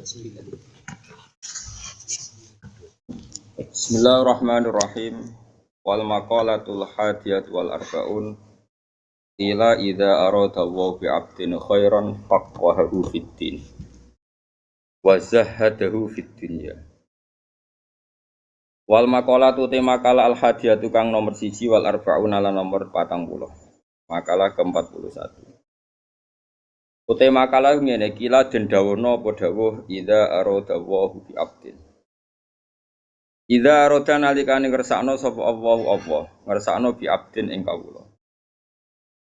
Bismillahirrahmanirrahim. Wal maqalatul hadiyat wal arbaun ila idza arada wa bi 'abdin khairan faqahahu fid din wa zahhadahu fid dunya. Wal maqalatu te makalah al hadiyat kang nomor 1 wal arbaun ala nomor 40. Makalah ke-41. Utai makalah ngene kila den dawono apa dawuh idza arada wa bi 'abdin. Idza arada nalikane ngersakno sapa Allah ngersakno bi abdin ing kawula.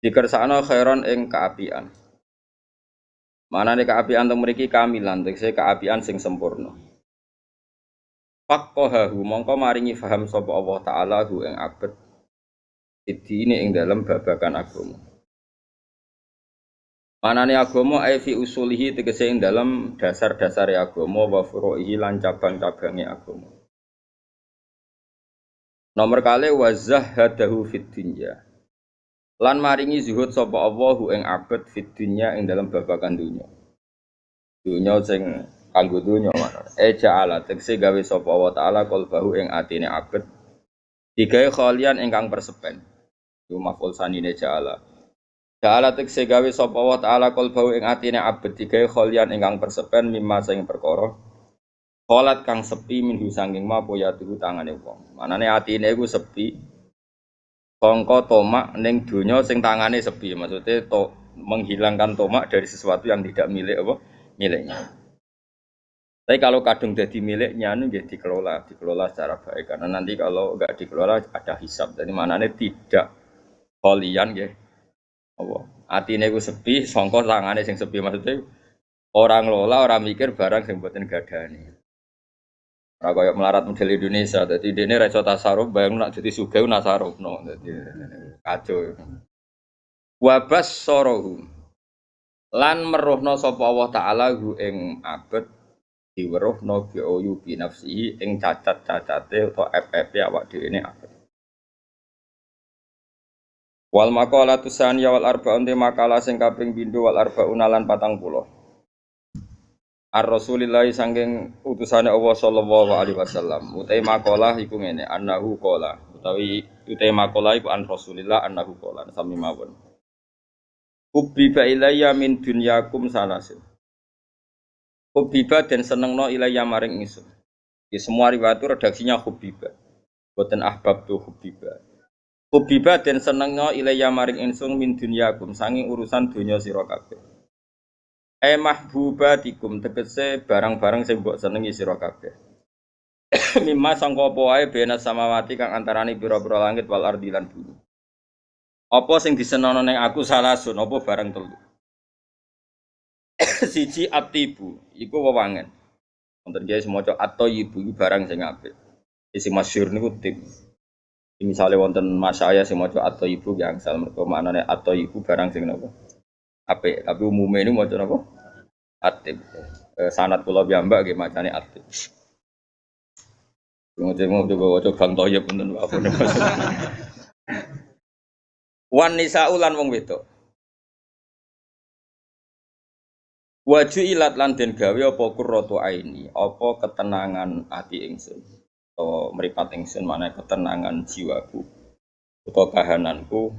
Dikersakno khairon ing kaapian. Manane kaapian teng mriki kamilan tegese kaapian sing sempurna. Faqahahu mongko maringi faham sapa Allah taala hu ing abet idine ing dalem babagan agama. Manane agama ai fi usulihi tegese ing dalem dasar-dasare agama wa furu'ihi lan cabang-cabange agama. Nomor kali wazahadahu fid dunya. Lan maringi zuhud sapa Allahu ing abet fid dunya ing dalam babagan dunya. Dunya sing kanggo dunya mana? Ja'ala tegese gawe sapa Allah taala qalbahu ing atine abet digawe khalian ingkang persepen. Iku maf'ul sanine ja'ala. Ja'ala tegese gawe sapa Allah taala qalbahu ing atine abet digawe khalian ingkang persepen mimma sing perkara kholat kang sepi minhu sanging ma poya tuhu tangane wong. Manane atine iku sepi. Sangka tomak ning donya sing tangane sepi. Maksudnya menghilangkan tomak dari sesuatu yang tidak milik miliknya. Tapi kalau kadung dadi miliknya nggih dikelola secara baik karena nanti kalau enggak dikelola ada hisab. Jadi manane tidak kholian nggih. Apa? Atine iku sepi, sangka tangane sing sepi maksudnya orang lola, orang mikir barang sing mboten gadani. Ora kaya melarat model Indonesia, dadi dene ra iso tasarruf, bayang nak dadi sugih nasarufno, dadi kacau. Wabas sorohu lan meruhna sapa Allah taala hu ing abet diweruhna bi ayu bi nafsihi ing cacat-cacate utawa ep-epe awak dhewe ne abet. Wal maqalatu saniyah wal arba'un te makalah sing kaping pindho wal arba'un lan 40. Ar-Rasulillah sangking utusane Allah sallallahu alaihi wasallam. Utai makalah iku ngene, annahu qala. Utai makalah iku an Rasulillah annahu qala. Sami mawon. Hubbiba ilayya min dunyakum salasin. Hubbiba den senengno ilayya maring ingsun. Ya semua riwayat redaksinya hubbiba. Boten ahbab tu hubbiba. Hubbiba den senengno ilayya maring ingsun min dunyakum sanging urusan donya sira kabeh. Mahbubatikum tegese barang-barang sing mbok senengi sira kabeh. Mimma sangka apa wae bena samawati kang antarane pira-pira langit wal ardi lan bumi. Apa sing disenono ning aku salasun apa barang telu. Siji atibu iku wewangen. Wonten kiye semoco at-thayyibu iku barang sing apik. Sing masyhur niku tip. Misale wonten mas saya sing maca at-thayyibu yang angsal mergo maknane at-thayyibu barang sing napa? Apik, tapi umumnya ini maca napa? Atib. Sanad kula piyambak nggih macane atib. Ngono coba waca Bang Toyib punten apa. Wan nisa'u lan wong wedok. Waju ilat lan den gawe apa qurratu aini, apa ketenangan ati ingsun. Atau mripat ingsun mana ketenangan jiwaku. Utawa kahananku.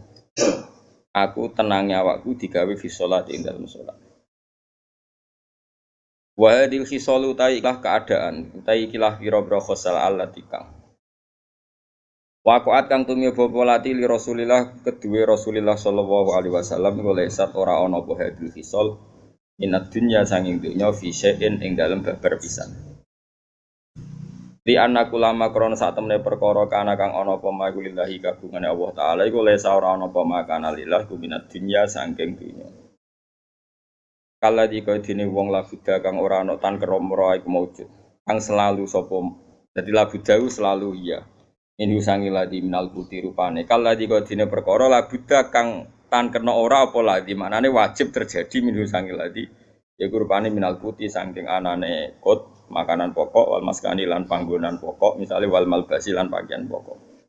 Aku tenangnya awakku digawe fi sholat ing dalem sholat. Wa hadil khisalu ta'ilah keadaan, ta'ikilah pira-pira khosal allati kang. Waqa'at kang tumiba polati li Rasulillah kedue Rasulillah sallallahu alaihi wasallam oleh sat ora ana apa hadil khisal minad dunya sanging dunya fi syai'in ing dalem babar pisan. Di anak ulama krono saat temne perkara kana kang ana apa magulillahi kagungane Allah taala iku lesa ora ana apa makana lillah kuminat dunya saking dunya. Kala dikene wong labuda kang ora ana tan keromro iku maujud. Kang selalu sapa dadi labuda selalu iya. Ini sangi ladi minal putih rupane. Kala dikene perkara labuda kang tan kena ora apa ladi maknane wajib terjadi minhu sangi ladi. Iku rupane minal putih saking anane kot makanan pokok wal maskani lan panggonan pokok misalnya wal malbasi lan pakaian pokok.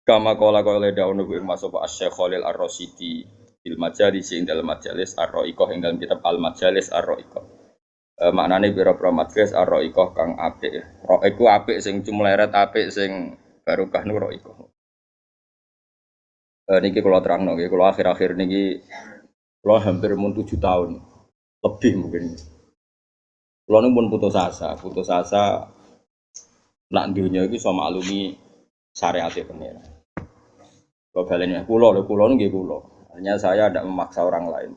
Kama kala kala daunu ing masapa Asy-Syaikh Khalil Ar-Rasyidi fil majalis ing dalam majalis Ar-Ra'iqah ing dalam kitab Al-Majalis Ar-Ra'iqah. Maknane pira-pira majlis ar-ra'iqah kang apik. Ra iku apik sing cumleret apik sing barokah nu ra'iqah. Niki kula terangno nggih, kula akhir-akhir niki kula hampir mun 7 tahun lebih mungkin. Kula nu pun putus asa nak dunya iki iso maklumi syariate pengira. Kula baleni kula nu nggih kula. Hanya saya tidak memaksa orang lain.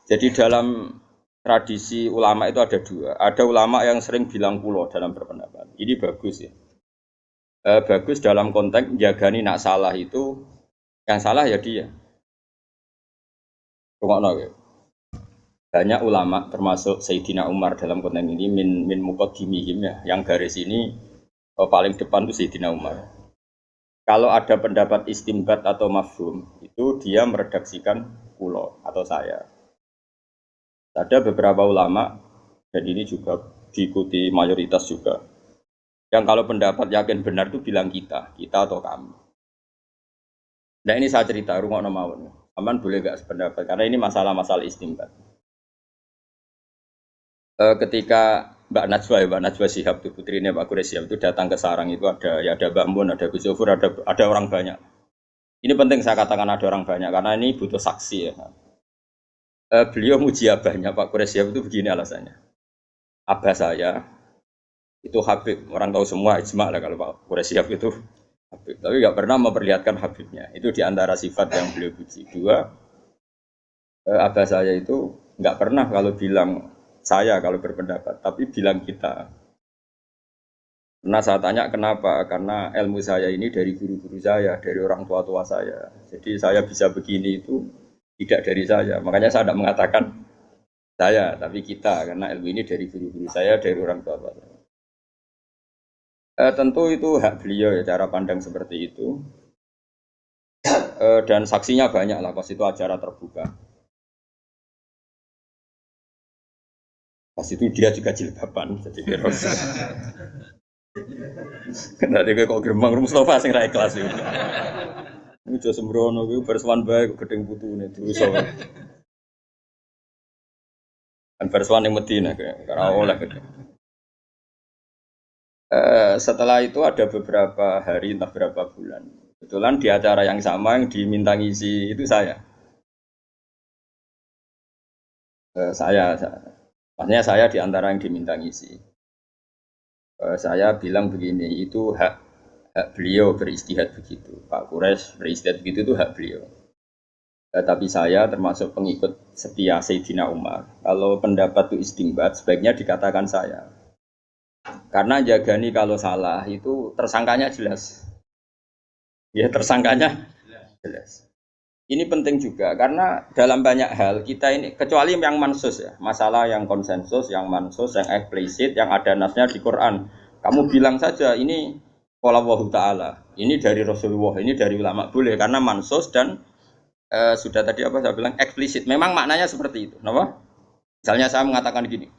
Jadi dalam tradisi ulama itu ada dua. Ada ulama yang sering bilang kulo dalam berpendapat. Ini bagus ya. Bagus dalam konteks jagani nak salah itu, yang salah ya dia. Ya. Banyak ulama termasuk Sayyidina Umar dalam konteks ini min muqaddimihim ya. Yang garis ini paling depan itu Sayyidina Umar. Kalau ada pendapat istimbat atau mafhum, itu dia meredaksikan kulo atau saya. Ada beberapa ulama, dan ini juga diikuti mayoritas juga, yang kalau pendapat yakin benar itu bilang kita atau kamu. Nah ini saya cerita, rungokno mawon. Aman boleh gak sependapat, karena ini masalah-masalah istimbat. Ketika Mbak Najwa Shihab, itu putrinya Pak Quraish Shihab, itu datang ke sarang itu ada Mbak Mun, ada Gus Zofur, ada orang banyak. Ini penting saya katakan ada orang banyak, karena ini butuh saksi ya. Beliau muji abahnya Pak Quraish Shihab itu begini alasannya. Abah saya itu Habib, orang tahu semua ijma lah kalau Pak Quraish Shihab itu Habib, tapi nggak pernah memperlihatkan Habibnya. Itu diantara sifat yang beliau puji. Dua, abah saya itu nggak pernah kalau bilang saya kalau berpendapat, tapi bilang kita. Nah saya tanya kenapa? Karena ilmu saya ini dari guru-guru saya, dari orang tua-tua saya. Jadi saya bisa begini itu tidak dari saya, makanya saya tidak mengatakan saya, tapi kita, karena ilmu ini dari guru-guru saya, dari orang tua saya. Tentu itu hak beliau ya, cara pandang seperti itu. Dan saksinya banyak lah, pas itu acara terbuka. Pas itu dia juga jilbaban, jadi virus. Nanti kok gerbang Mustafa sing ra ikhlas itu. Ini jauh sembrono, itu bersuan baik, gedeng putu ini, dosa. Kan bersuan yang Medina, karena oleh gedeng. Setelah itu ada beberapa hari, entah berapa bulan. Kebetulan di acara yang sama yang diminta ngisi itu saya. Maksudnya saya di antara yang diminta ngisi. Saya bilang begini, itu hak beliau beristihad begitu. Pak Quraish beristihad begitu itu hak beliau. Tapi saya termasuk pengikut setia Sayyidina Umar. Kalau pendapat itu istimbat, sebaiknya dikatakan saya. Karena jagani kalau salah itu tersangkanya jelas. Ya tersangkanya jelas. Ini penting juga karena dalam banyak hal kita ini, kecuali yang mansus ya, masalah yang konsensus, yang mansus, yang eksplisit, yang ada nasnya di Quran. Kamu bilang saja ini qala Allah Ta'ala, ini dari Rasulullah, ini dari ulama, boleh karena mansus dan sudah tadi apa saya bilang eksplisit. Memang maknanya seperti itu, kenapa? Misalnya saya mengatakan gini,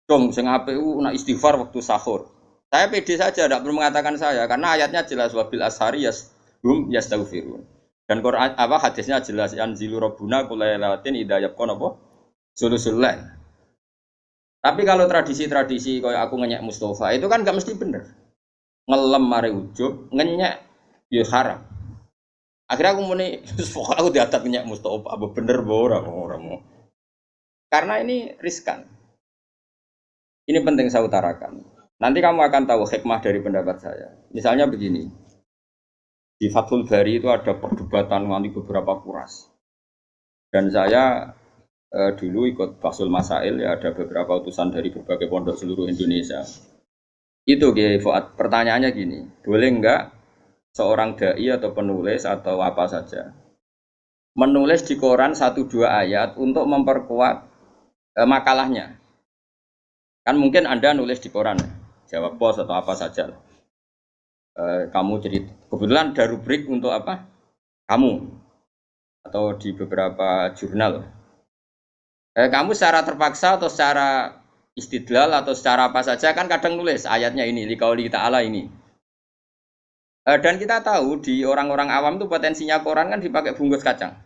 dong, sing APU nak istighfar waktu sahur. Saya pede saja, tidak perlu mengatakan saya, karena ayatnya jelas wabil ashari yastaghfirun. Dan Quran apa hadisnya jelas anzilu rabbuna kulailatin idayab kon apa? Sulusul lail. Tapi kalau tradisi-tradisi kayak aku ngenyek Mustafa itu kan gak mesti bener. Ngelem mare ujub, ngenyek ya haram. Akhirnya aku muni pokok aku diatat ngenyek Mustafa apa bener ora mau. Karena ini riskan. Ini penting saya utarakan. Nanti kamu akan tahu hikmah dari pendapat saya. Misalnya begini. Di Fathul Bari itu ada perdebatan nanti beberapa kuras. Dan saya dulu ikut Basul Masail ya, ada beberapa utusan dari berbagai pondok seluruh Indonesia. Itu Fuad, pertanyaannya gini, boleh enggak seorang dai atau penulis atau apa saja menulis di koran 1-2 ayat untuk memperkuat makalahnya? Kan mungkin Anda nulis di koran, jawab pos atau apa saja. Kamu jadi kebetulan ada rubrik untuk apa? Kamu atau di beberapa jurnal. Kamu secara terpaksa atau secara istidlal atau secara apa saja kan kadang nulis ayatnya ini liqauli ta'ala ini. Dan kita tahu di orang-orang awam itu potensinya koran kan dipakai bungkus kacang.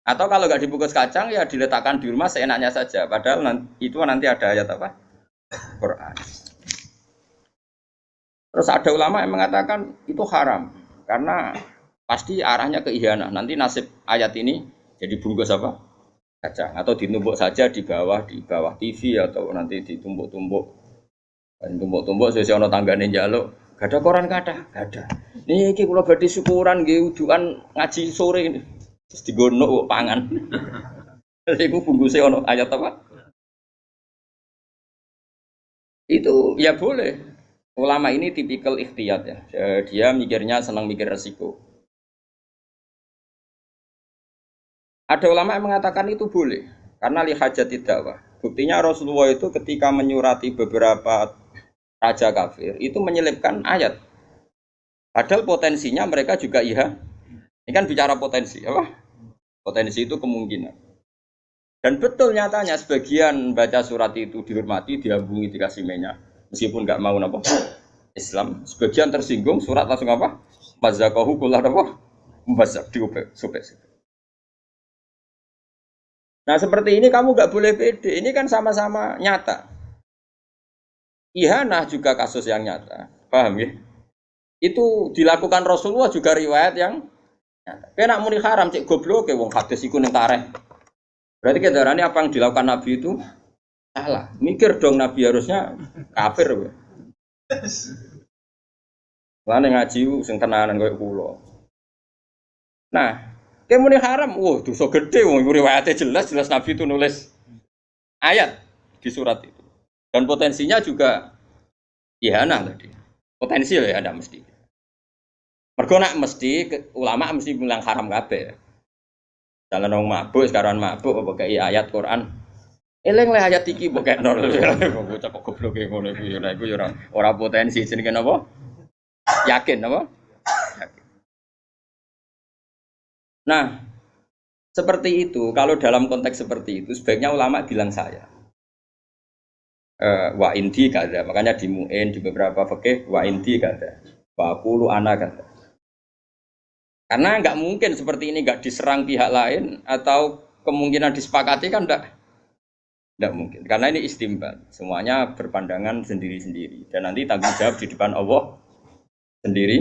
Atau kalau nggak dibungkus kacang ya diletakkan di rumah seenaknya saja. Padahal itu nanti ada ayat apa? Quran. Terus ada ulama yang mengatakan itu haram karena pasti arahnya ke ihanah. Nanti nasib ayat ini jadi bungkus apa? Kacang atau ditumbuk saja di bawah TV atau nanti ditumbuk-tumbuk sesuai ono tanggane njaluk. Gak ada koran gak ada. Niki kula badhe syukuran nggih udukan ngaji sore ini. Terus digono pangan. Iku bungkuse ono ayat apa? Itu ya boleh. Ulama ini tipikal ikhtiyat ya. Dia mikirnya senang mikir resiko. Ada ulama yang mengatakan itu boleh karena lihajat dakwah. Buktinya Rasulullah itu ketika menyurati beberapa raja kafir itu menyelipkan ayat. Padahal potensinya mereka juga iya. Ini kan bicara potensi, apa? Potensi itu kemungkinan. Dan betul nyatanya sebagian baca surat itu dihormati, diambungi, dikasih minyak. Meskipun nggak mau apa Islam, sebagian tersinggung surat langsung apa? Mazakahu kullah apa? Mazak diubah, sobek. Nah seperti ini kamu nggak boleh pede. Ini kan sama-sama nyata. Ihanah juga kasus yang nyata, paham ya? Itu dilakukan Rasulullah juga riwayat yang nyata. Kena muni haram cek goblok ke wong hadis iku ning tareh. Berarti kedarane apa yang dilakukan Nabi itu salah. Mikir dong Nabi harusnya kafir. Lane ngaji sing tenanan koyo kula. Nah, kemuni haram, wah dosa gede wong riwayatnya jelas Nabi itu nulis ayat di surat itu. Dan potensinya juga ihanah tadi. Potensi ya ada mesti. Mergo nak mesti ulama mesti bilang haram kabeh. Jalan wong mabuk sekarang mabuk pakai ayat Quran. Eling le ayat iki mbok kekno. Bocah kok goblok ngono iku ya iku ya ora potensi jenenge napa? Yakin apa? Yakin. Nah, seperti itu kalau dalam konteks seperti itu sebaiknya ulama bilang saya. Wa indi kada, makanya di mu'in di beberapa fikih wa indi kada, wa qulu ana kada. Karena nggak mungkin seperti ini nggak diserang pihak lain atau kemungkinan disepakati kan nggak mungkin. Karena ini istimbat, semuanya berpandangan sendiri-sendiri dan nanti tanggung jawab di depan Allah sendiri.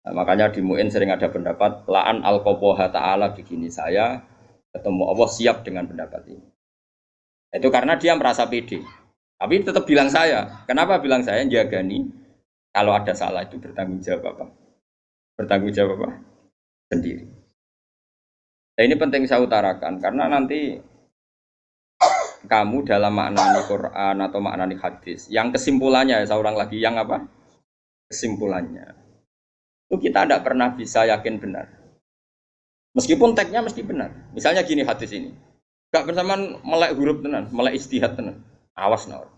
Nah, makanya di mu'in sering ada pendapat la'an al-qaboha ta'ala begini saya ketemu Allah siap dengan pendapat ini. Itu karena dia merasa pede. Tapi tetap bilang saya. Kenapa bilang saya? Jagani. Kalau ada salah itu bertanggung jawab apa? Bertanggung jawab apa? Sendiri. Nah, ini penting saya utarakan. Karena nanti kamu dalam maknani Quran atau maknani hadis. Yang kesimpulannya, saya ulang lagi. Yang apa? Kesimpulannya. Itu kita tidak pernah bisa yakin benar. Meskipun teksnya mesti benar. Misalnya gini hadis ini. Gak bersamaan melek huruf tenan, melek istihad tenan. Awas nor.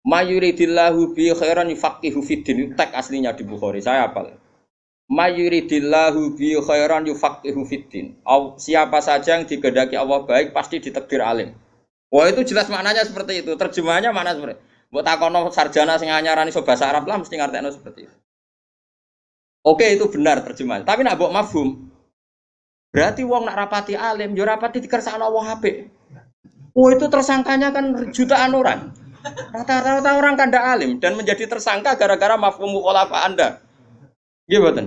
Mayuridillahu bi khairan yufaqihu fiddin. Teks aslinya di Bukhari. Saya hafal. Mayuridillahu bi khairan yufaqihu fiddin. Siapa saja yang digedaki Allah baik pasti ditakdir alim. Wah itu jelas maknanya seperti itu. Terjemahannya mana seperti? Mbok takono sarjana sing anyarani iso basa Arab lah mesti ngartekno seperti itu. Oke itu benar terjemahan. Tapi nak mbok mafhum berarti wong nak rapati alim, yo rapati dikersakno Allah apik. Oh itu tersangkanya kan jutaan orang. Rata-rata orang kan ndak alim dan menjadi tersangka gara-gara mafhum mukhalafah Anda. Nggih mboten.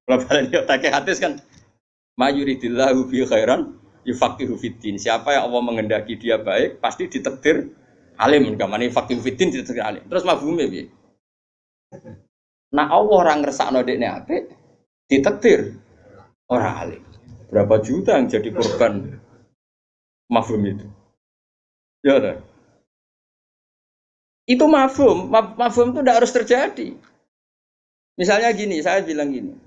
Kalau balen yo take hadis kan mayuridillahu bi khairan yufaqihu fiddin. Siapa yang Allah menghendaki dia baik pasti ditakdir alim. Gamane faqihu fiddin ditakdir alim. Terus mafhume piye? Nah Allah orang ngersakno dekne apik ditakdir orang alim. Berapa juta yang jadi korban mafhum itu? Ya kan? Itu mafhum itu tidak harus terjadi. Misalnya gini, saya bilang gini.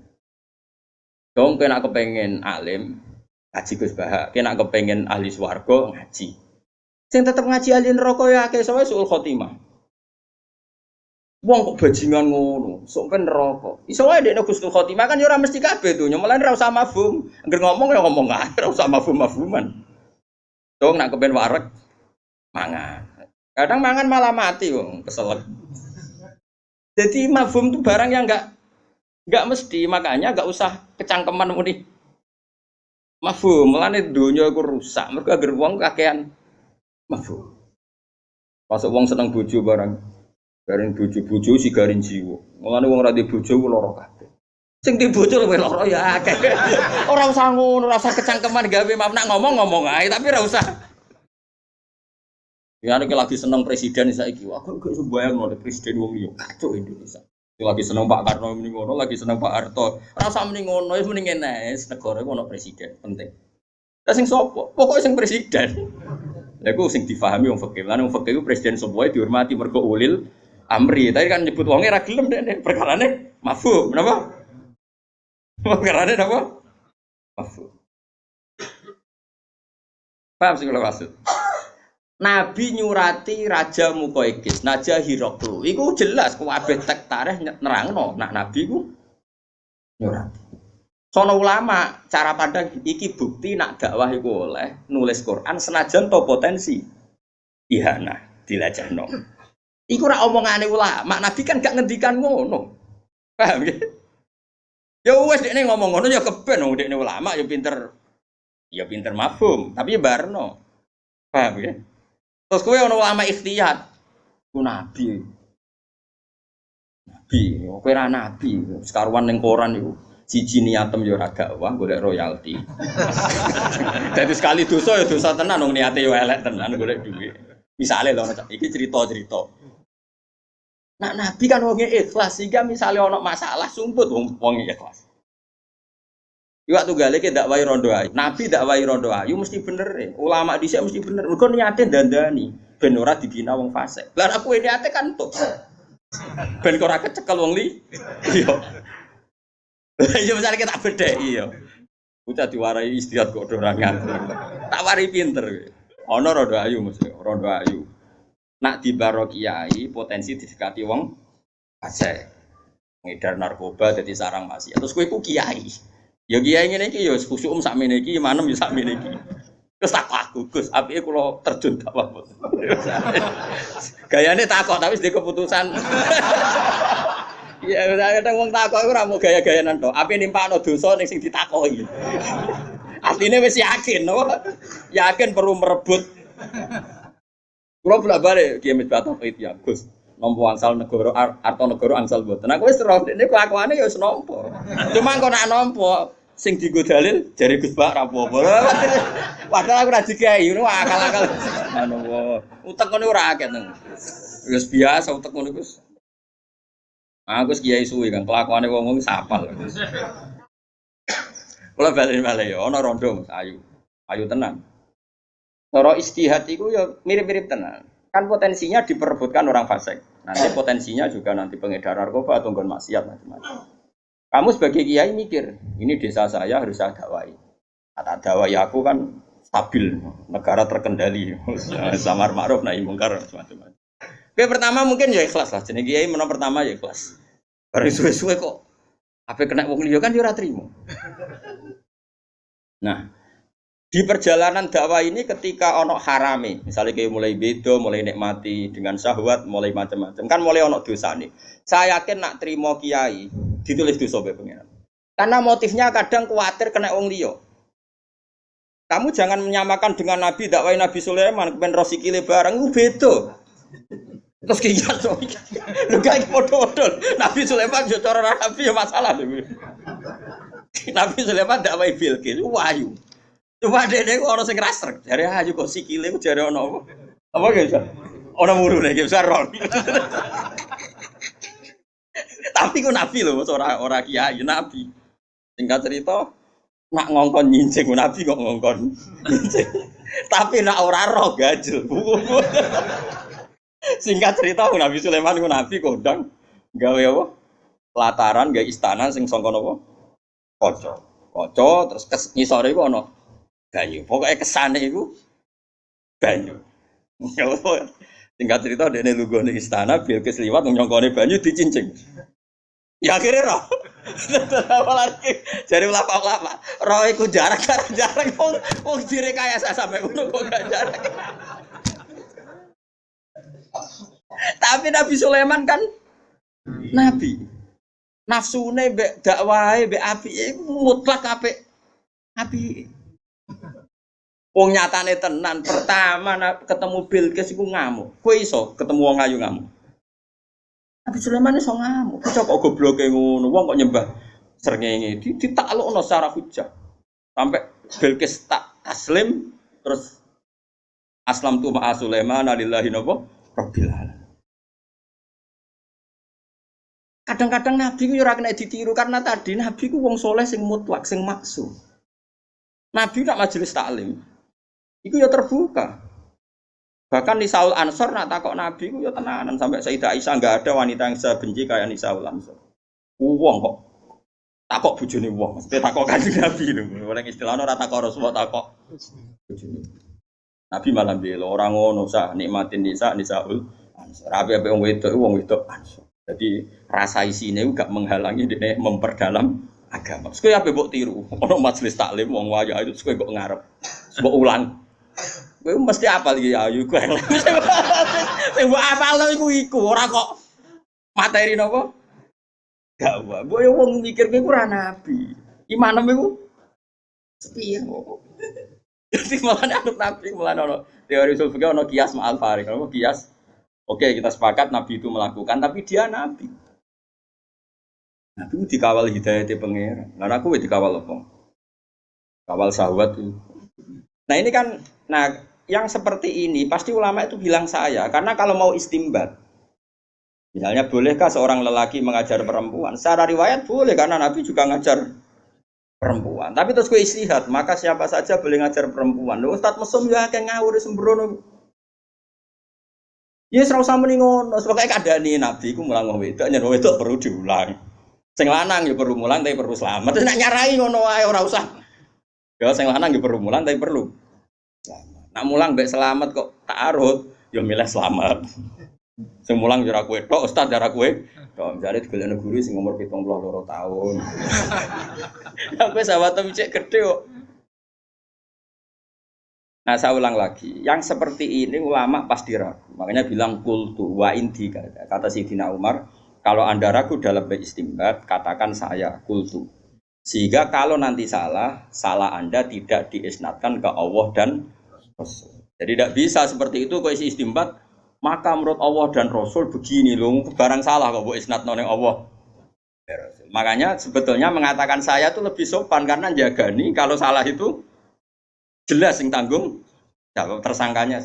Dong kena kepengen alim, ngaji Gus Baha. Kena kepengen ahli swarga, ngaji. Sing tetep ngaji ahli neraka ya akeh sowe suul khotimah. Wong kok bajingan ngono, sok ben neraka. Iso wae dekne Gusnul Khotimah kan ya ora mesti kabeh to, nyemelen ora usah mafhum. Angger ngomong ya ngomong ae, ora usah mafhum-mafhuman. Dong nak kepen wareg mangan. Kadang mangan malah mati wong, keselek. Jadi mafhum itu barang yang enggak mesti, makanya enggak usah kecangkeman muni Mafhum, mulane donya iku rusak. Mergo agar wong kakean mafhum. Masuk wong seneng bojo barang. Bareng bojo-bojo sigarin jiwa. Mulane wong ora di bojo ku lara kabeh. Sing di bojo luwih lara ya akeh. Ora usah ngono, ora usah kecangkeman gawe nak ngomong ae tapi ora usah. Ya nek lagi seneng presiden saiki, aku gak sembayang oleh presiden wong liya kacau Indonesia. Lagi seneng Pak Karno mending ngono, lagi seneng Pak Harto. Rasa mending ngono, wis mending ngene, negara iku ono presiden, penting. Lah sing sapa? Pokoke sing presiden. Lah iku sing difahami wong fikih. Lan wong fikih iku presiden sapa dihormati mergo ulil amri. Tapi kan nyebut wonge ra gelem nek perkarane mafhum, napa? Perkarane napa? Mafhum. Paham sing kula maksud? Nabi nyurati Raja Muqaykis, Naja Hiroklu. Iku jelas kabeh tek tarikh nerangno nak Nabi ku nyurati. Sono ulama cara pandang iki bukti nak dakwah iku oleh nulis Quran senajan to potensi ihana dilajahno. Iku ora omongane ulama, Nabi kan gak ngendikan ngono. Paham ya? Ya wis dekne ngomong ngono ya keben wong dekne ulama ya pinter. Ya pinter mafhum, tapi ya barno. Paham ya? Terus kowe ana ulama ikhtiyat. Ku nabi. Nabi, kowe ora nabi. Sekaruan ning koran iku siji niatem ya ora dakwah golek royalti. Dadi sekali dosa ya dosa tenan wong niate ya elek tenan golek dhuwit. Misale lho iki cerita-cerita. Nak nabi kan wong ikhlas sehingga misale ana masalah sumput wong ikhlas. Iwak tunggale ki ndak wae rondo ayu. Nabi ndak wae rondo ayu mesti bener. Ulama dhisik mesti bener. Mergo niate dandani ben ora dibina wong fasik. Lah aku niate kan tok. Ben ora kecekel wong li. Iya. Iya misale kita bedheki iya. Bocah diwarai istihad kok ora ngantuk. Tak wari pinter. Ana rondo ayu mesti, rondo ayu. Nak dibaro kiai potensi didekati wong fasik. Ngedar narkoba dadi sarang maksiat. Terus kowe ku kiai. Ya kiai ngene iki ya khusuk sakmene iki manem ya sakmene iki. Terus tak aku Gus, apike kula terjun dakwah. Gayane takok tapi wis keputusan. Ya kadang wong takok iku ora mau gaya-gayanan tok. Apike nimpakno dosa ning sing ditakoki. Artine wis yakin, no? Yakin perlu merebut. Kula bolak-balik Kiai Misbah Taufik ya Gus. Nampa angsal negara Artanegara angsal mboten. Aku wis roh dekne kelakuane ya wis nampa. Cuma kok nak nampa sing dienggo dalil jare Gus Bak ra apa-apa. Padahal aku ra dikai ngono akal-akal. Anu wae. Utek ngono ora akeh nang. Wis biasa utek ngono Gus. Aku kiai suwi kan kelakuane wong-wong sapal. Kula bali-bali ya ana rondo Mas Ayu. Ayu tenan. Cara istihad iku ya mirip-mirip tenan. Kan potensinya diperebutkan orang fasik. Nanti potensinya juga nanti pengedar narkoba atau nggon maksiat macam-macam. Kamu sebagai kiai mikir, ini desa saya harus saya dakwai. Kata dakwai aku kan stabil, negara terkendali, samar ma'ruf nahi mungkar macam-macam. Oke, pertama mungkin ya ikhlas lah. Jenenge kiai menang pertama ya ikhlas. Bareng suwe-suwe kok ape kena wong liya kan yo ora trimo. Nah, di perjalanan dakwah ini ketika ono harame, misalnya kayak mulai bedo, mulai nikmati dengan syahwat, mulai macam-macam, kan mulai ono dosa nih. Saya yakin nak terima kiai ditulis dosa be pengiran. Karena motifnya kadang khawatir kena wong liya. Kamu jangan menyamakan dengan Nabi dakwah Nabi Sulaiman kepen rosikile barang itu beda. Terus kiai to. Lho gak padha-padha. Nabi Sulaiman yo cara Nabi ya masalah. Nabi Sulaiman dakwah Bilqis wayu. Cuma dene kok ana sing rasrek. Jare ayu kok sikile ku jare ana apa? Apa ge bisa? Ana murune ge besar rol. Tapi ku nabi lho, ora kiai, nabi. Singkat cerita, nak ngongkon nyincing nabi kok ngongkon nyincing. Tapi nak ora roh gajel. Singkat cerita Nabi Sulaiman ku nabi kondang gawe apa? Lataran gawe istana sing sangka napa? Kaca. Kaca terus ngisore iku ana banyu. Pokoknya kesane itu banyu. Tinggal cerita dene lunggone istana Bilqis liwat nyongkone banyu dicincing. Ya akhirnya roh. Apalagi jare ulama-ulama, roh iku jarak wong direkayasa sampe ngono kok gak jarak. Tapi Nabi Sulaiman kan nabi. Nafsune mbek dakwahe mbek apike mutlak apik. Apik. Wong nyatane tenan, pertama ketemu Bilqis iku ngamuk. Kowe iso ketemu wong ayu ngamuk. Nabi Sulaiman iso ngamuk. Kok gobloke ngono, wong kok nyembah srengenge ditaklukno secara hujah. Sampai Bilqis tak taslim terus aslam tu ma'a Sulaiman lillahi rabbil alamin. Kadang-kadang Nabi ku ora kena ditiru karena tadi Nabi ku wong soleh sing mutlak, sing maksum. Nabi nak majelis taklim, iku ya terbuka. Bahkan Nisaul Ansor nak takok Nabi ku ya tenanan sampai Sayyidah Aisyah enggak ada wanita yang sebenci kayak Nisaul Ansor. Wong kok takok bojone wong, mesti takok Kanjeng Nabi lho. Oleh istilahnya ora takok Rasulullah takok bojone. Nabi malah bela orang ngono sah nikmatin Nisaul Ansor. Ape-ape wong wedok Ansor. Jadi rasa isine gak menghalangi dia memperdalam agama. Sekali apa mbok tiru? Ono majelis taklim wong waya itu sekali kok ngarep. Mbok ulang. Kowe mesti apal iki ayu kowe. Sing mbok apal iku ora kok materi napa? Gak wae. Mbok yo wong mikir kowe ora nabi. Imanem iku sepiye kok. Jadi malah anut nabi malah ono teori usul fikih ono kias ma'al farik. Ono kias. Oke, kita sepakat Nabi itu melakukan, tapi dia Nabi. Nabi itu dikawal hidayah pengeran. Nah, aku dikawal apa? Kawal syahwat itu. Nah ini kan, yang seperti ini pasti ulama itu bilang saya, karena kalau mau istimbat, misalnya bolehkah seorang lelaki mengajar perempuan? Secara riwayat boleh, karena Nabi juga ngajar perempuan. Tapi terus gue istihad, maka siapa saja boleh ngajar perempuan. Loh, Ustadz Mesum ya kayak ngawur sembrono. Ya serau sama nih ngono, sebagai keadaan nih Nabi, aku mulang wedok, nyen wedok perlu diulang. Sing lanang ya perlu mulang, tapi perlu selamat. Terus nak nyarai ngono ae ora usah. Ya sing lanang ya perlu mulang, tapi perlu selamat. Nak mulang mbek selamat kok ta'arud, ya milih selamat. Sing mulang yo ora kowe tok, ustaz ora kowe. Tok misale digolekno guru sing umur 72 tahun. Aku sahabat cek gede kok. Nah saya ulang lagi, yang seperti ini ulama pasti ragu. Makanya bilang kultu wa inti kata Sayyidina Umar, kalau anda ragu dalam beristimbat, katakan saya kultu. Sehingga kalau nanti salah anda tidak diisnadkan ke Allah dan Rasul. Jadi tidak bisa seperti itu kalau isi istimbat, maka menurut Allah dan Rasul begini loh, barang salah kok bu isnad noneng Allah. Makanya sebetulnya mengatakan saya itu lebih sopan karena jaga nih kalau salah itu jelas yang tanggung jawab tersangkanya.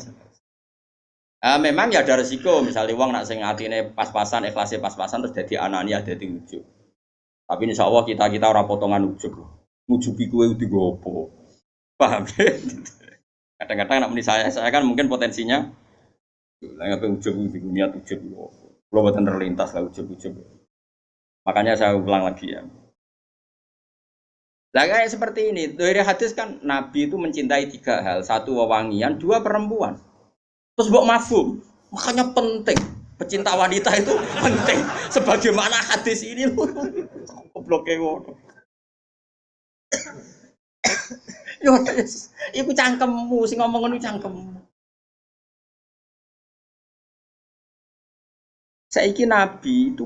Memang ya ada resiko, misalnya uang nak sing atine pas-pasan, ikhlasnya pas-pasan terus jadi anania, jadi ujub. Tapi insya Allah kita orang potongan ujub, ngujubi kue udah gopo, paham? Kadang-kadang nak meni saya kan mungkin potensinya, lah apa ujub di dunia ujub, kalau buatan terlintas lah ujub. Makanya saya ulang lagi ya. Lah kayak seperti ini, dari hadis kan Nabi itu mencintai 3 hal, 1 wewangian, 2 perempuan. Terus mbok mafhum, makanya penting. Pecinta wanita itu penting. Sebagaimana hadis ini loh. Goblok ngono. Yo, iku cangkemmu sing ngomong ngono cangkemmu. Saiki Nabi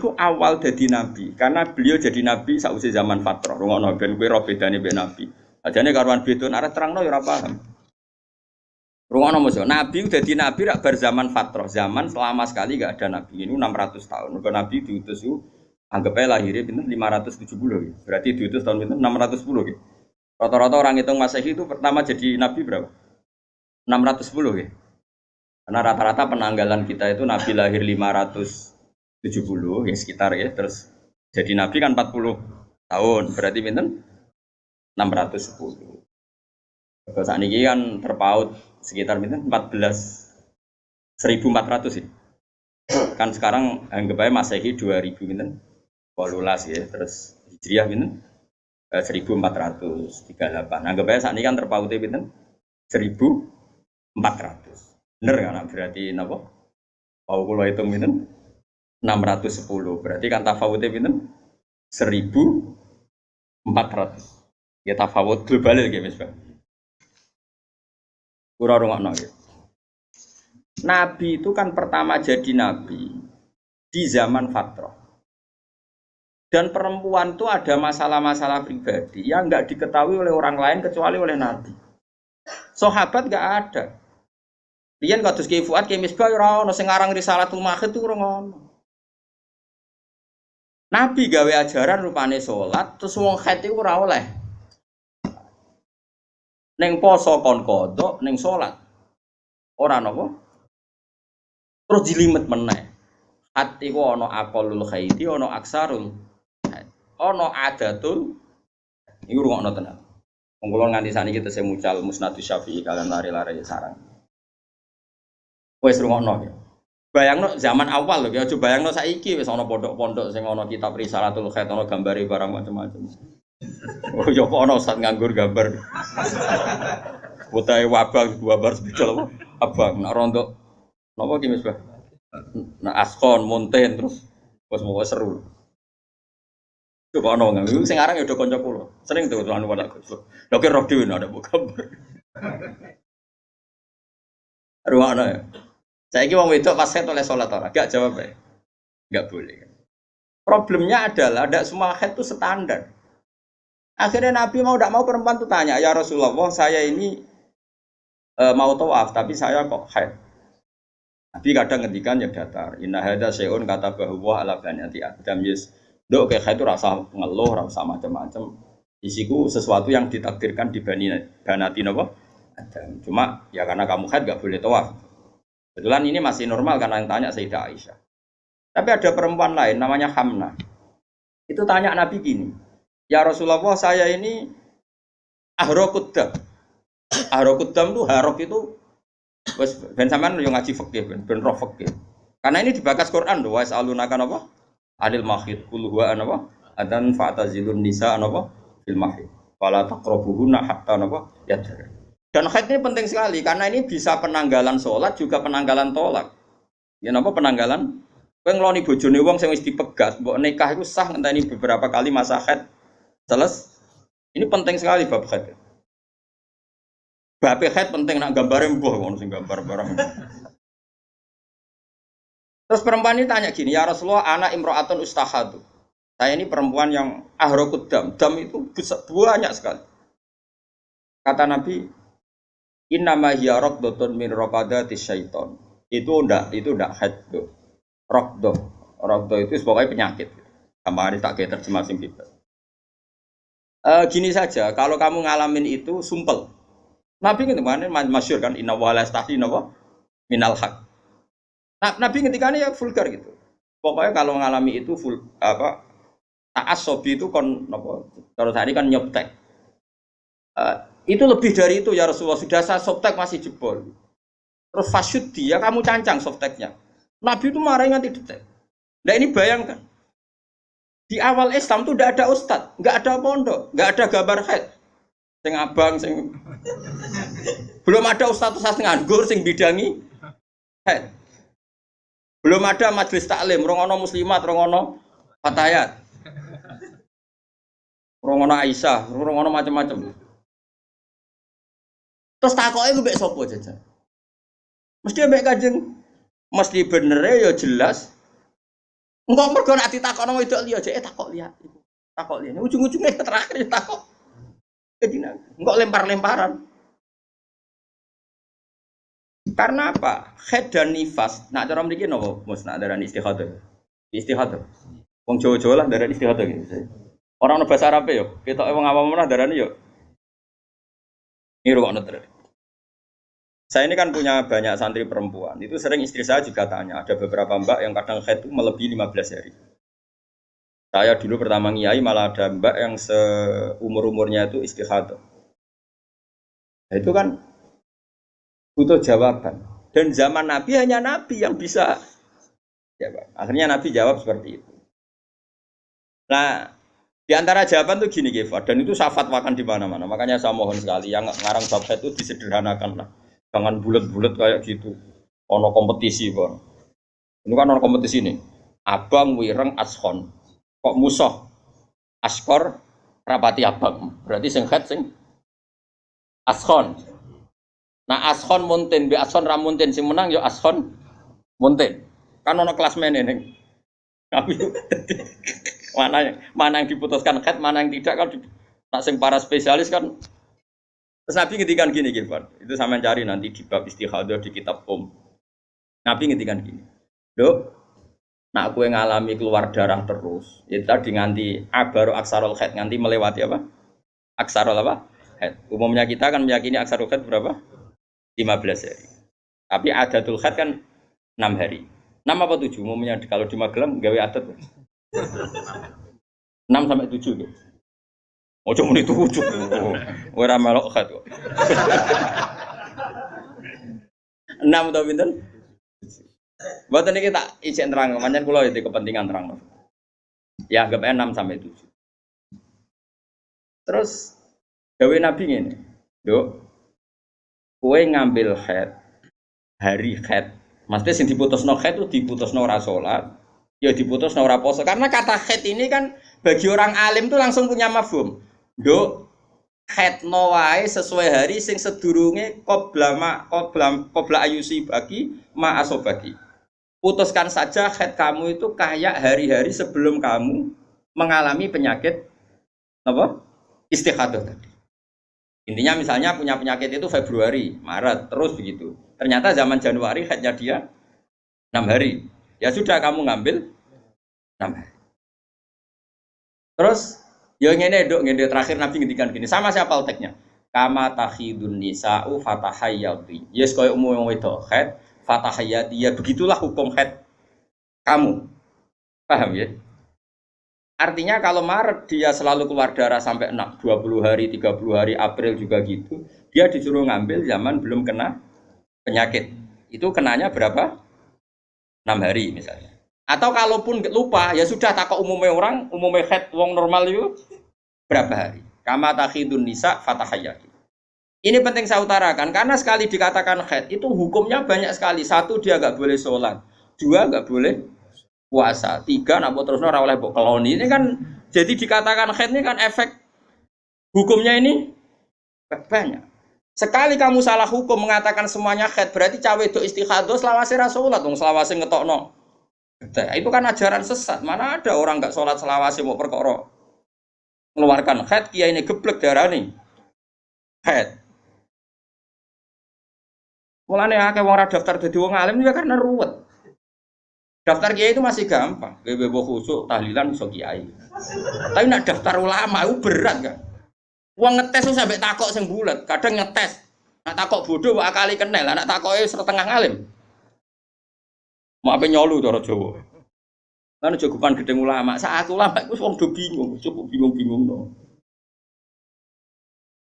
ku awal jadi nabi karena beliau jadi nabi sausi zaman fatrah. Rungokno ben kowe ro bedane mbek nabi. Ajane karuan beda arep terangno ya ora paham. Rungokno mosok nabi dadi nabi rak bar zaman fatrah. Zaman selama sekali enggak ada nabi. Ini 600 tahun. Mergo nabi diutus itu anggap ae lahirnya pinten 570 ya. Berarti diutus tahun pinten 610 ya. Rata-rata orang hitung Masehi itu pertama jadi nabi berapa? 610 ya. Karena rata-rata penanggalan kita itu nabi lahir 570 ya sekitar ya, terus jadi nabi kan 40 tahun, berarti pinten 610. Kalau saat ini kan terpaut sekitar pinten 1400 ya. Kan sekarang anggap aja Masehi 2000 pinten 18 ya, terus Hijriah pinten 1438. Anggap aja saat ini kan terpautnya pinten 1400. Bener kan berarti napa? Kalau kula hitung pinten 610 berarti kan tafawutnya pinten 1400 ya tafawut global ya guys Pak. Kurang rungokno ya. Nabi itu kan pertama jadi nabi di zaman fatrah. Dan perempuan itu ada masalah-masalah pribadi yang nggak diketahui oleh orang lain kecuali oleh Nabi. Sahabat nggak ada. Riyen kados Ki Fuad, Ki Misbah ora ono sing aran Risalatul Makhid itu ora ono. Nabi gawe ajaran rupane salat, terus wong haid iku ora oleh. Ning poso kon kodok, ning salat ora napa? Terus jilimet meneh. Haid iku ana aqallul haidi, ana aksarul haid. Ana adatul iku rungokno tenan. Wong kula nganti saniki tesih mucal Musnadus Syafi'i kalian lari-lari sarang. Wes rungokno ya. Bayangno zaman awal lho ya, aja bayangno saiki wis ana pondok-pondok sing ana kitab Risalatul Haid, ana gambare barang macam-macam. Oh ya kok ana ustaz nganggur gambar. Utahe wabar spidol apa? Abang nak rondo napa ki Mas Bah? Nak askon, monten terus wis mau seru. Coba ana nganggur sing aran ya do kanca kula. Sering tuh anu wadak. Lha ki roh dhewe ada gambar. Ruwana ya. Saiki wong wedok pas haid oleh salat ora? Gak jawab ya. Enggak boleh. Problemnya adalah tidak semua haid itu standar. Akhirnya Nabi mau tidak mau perempuan itu tanya, ya Rasulullah, saya ini mau tawaf tapi saya kok haid. Nabi kadang ngendikan ya datar. Inna hadza syai'un kata bahwa ala banati Adam yes. Dok kayak haid itu rasa ngeluh, rasa macam-macam. Isiku sesuatu yang ditakdirkan di banati napa? Adam. Cuma ya karena kamu haid enggak boleh tawaf. Kebetulan ini masih normal karena yang tanya Sayyidah Aisyah. Tapi ada perempuan lain namanya Hamnah. Itu tanya Nabi gini, ya Rasulullah saya ini ahrokudam. Ahrokudam itu harok itu ben sampean yo ngaji fikih ben roh fikih. Karena ini dibakas Quran lho, wa salunaka napa? Anil mahid qul huwa anapa? Adan fa'tazilun nisa anapa? Fil mahid. Fala taqrabuhunna hatta napa? Yadhar. Dan haid ini penting sekali karena ini bisa penanggalan sholat juga penanggalan tolak. Ya napa penanggalan? Kowe ngloni bojone wong sing wis dipegat, mbok nikah iku sah ngenteni beberapa kali masa haid. Jelas? Ini penting sekali bab haid. Bab haid penting nak gambare mbuh ngono sing gambar barang. Terus perempuan ini tanya gini, ya Rasulullah, ana imra'atun ustahadu. Saya ini perempuan yang ahrokud dam. Dam itu banyak sekali. Kata Nabi, innama hiya raqdatun min raqadatis syaiton. Itu ndak haid tuh. Raqdah itu pokoknya penyakit. Gampang tak kayak terjemah sing bebas. Gini saja, kalau kamu ngalamin itu sumpel. Nabi kemarin masyhur kan inna wa la yastahi minal haq. Nabi ketikane ya vulgar gitu. Pokoknya kalau ngalami itu ta'assobi itu kon napa? Terus hari kan nyoptek. Itu lebih dari itu ya Rasulullah, sudah saya softtek masih jebol. Terus fasyud dia kamu cancang softteknya. Nabi itu marah nganti detek. Nah ini bayangkan. Di awal Islam itu tidak ada ustadz, nggak ada pondok, nggak ada gambar haid. Sing abang, sing belum ada ustadz nganggur sing bidangi haid. Belum ada majelis taklim, rongono muslimat, rongono fatayat, rongono Aisyah, rongono macam-macam. Terus takoknya gue mbek sapa jajan? Mesti mbek Kanjeng. Mesti bener ya jelas. Engko mergo nek ditakokno wedok liya jek takok liya. Takok liya. Ujung-ujungnya terakhir takok. Kedina. Engko lempar-lemparan. Karena apa? Haid dan nifas. Nak cara mriki napa? Mus nak darani istihadah. Istihadah. Wong Jawa-Jawa lah darani istihadah gitu. Orang ono bahasa Arab yo. Ketoke wong awam ora darani yo. Ini rukun terus. Saya ini kan punya banyak santri perempuan. Itu sering istri saya juga tanya. Ada beberapa mbak yang kadang haid itu melebihi 15 hari. Saya dulu pertama ngiyai malah ada mbak yang seumur-umurnya itu istihadah. Nah, itu kan butuh jawaban. Dan zaman Nabi hanya Nabi yang bisa jawab. Akhirnya Nabi jawab seperti itu. Nah, di antara jawaban tuh gini Gifat, dan itu saya fatwakan di mana-mana. Makanya saya mohon sekali yang ngarang bab haid itu disederhanakan lah. Jangan bulat-bulat kayak gitu. Ono kompetisi, Bang. Ini kan ono kompetisi nih. Abang wireng ashon. Kok musuh? Askor rapati abang. Berarti sing haid sing ashon. Nah, ashon monten, be ashon ramonten sing menang ya ashon monten. Kan ono kelas meneh ning. Tapi Mana yang diputuskan khat, mana yang tidak kan nak sing para spesialis kan. Terus Nabi ngendikan gini Gilbert. Itu sama cari nanti di bab istihadah di kitab Nabi ngendikan gini. Dok, nak aku yang ngalami keluar darah terus, itu tadi nganti baru aksarul khat nganti melewati apa? Aksarul apa? Khat. Umumnya kita kan meyakini aksarul khat berapa? 15 hari. Tapi adatul khat kan 6 hari. 6 apa 7? Umumnya kalau di Magelang gawe adat 6 sampai 7 gitu. Ojo muni 7. Ora melok khat kok. 6 atau pinten? Mboten iki tak ijek terang, pancen kula itu kepentingan terang. Ya anggap 6 sampai 7. Terus gawe Nabi ngene. Nduk, kowe ngambil khat hari khat. Maksudnya sing diputusno khat itu diputusno ora salat, ya diputusno ora poso. Karena kata khat ini kan bagi orang alim tuh langsung punya mafhum. Nduk, khatno wae sesuai hari sing sedurunge qabla ayusi bagi ma asobaki. Putuskan saja khat kamu itu kayak hari-hari sebelum kamu mengalami penyakit apa? Istihadah tadi. Intinya misalnya punya penyakit itu Februari, Maret, terus begitu. Ternyata zaman Januari khatnya dia 6 hari. Ya sudah kamu ngambil 6 hari. Terus ya ngene Dok, ngene terakhir Nabi ngendikan gini, sama siapa alteknya? Kama takhidun nisa'u fatahayyati. Yes koyo umum wedok khat fatahayyati, ya begitulah hukum khat kamu. Paham ya? Artinya kalau Maret dia selalu keluar darah sampai 20 hari, 30 hari, April juga gitu. Dia disuruh ngambil zaman belum kena penyakit. Itu kenanya berapa? 6 hari misalnya. Atau kalaupun lupa, ya sudah takut umumnya orang, umumnya khat wong normal itu berapa hari? Kama takhidun nisa fatahayyati. Ini penting saya utarakan karena sekali dikatakan khat itu hukumnya banyak sekali. 1 dia enggak boleh sholat, 2 enggak boleh puasa, 3 nak terusno ora oleh mbok keloni. Ini kan jadi dikatakan khat ini kan efek hukumnya ini banyak. Sekali kamu salah hukum mengatakan semuanya khat berarti cawe wedok istihadah selawase ra salat wong selawase ngetokno. Itu kan ajaran sesat. Mana ada orang enggak sholat selawase mau perkara mengeluarkan khat, kiai ini geblek darani khat. Mulane akeh wong ora daftar dadi wong alim ya karena ruwet. Daftar kiai itu masih gampang, bebo khusuk tahlilan iso kiai. Tapi nak daftar ulama itu berat kan. Wong ngetes itu sampai takok sing bulet, kadang ngetes. Nak takok bodoh wae akali kenel, nak takoke setengah alim. Mau apa nyolu cara Jawa. Kan jogopan gedeng ulama, saat ulama iku wong do bingung, cukup bingung-bingung no.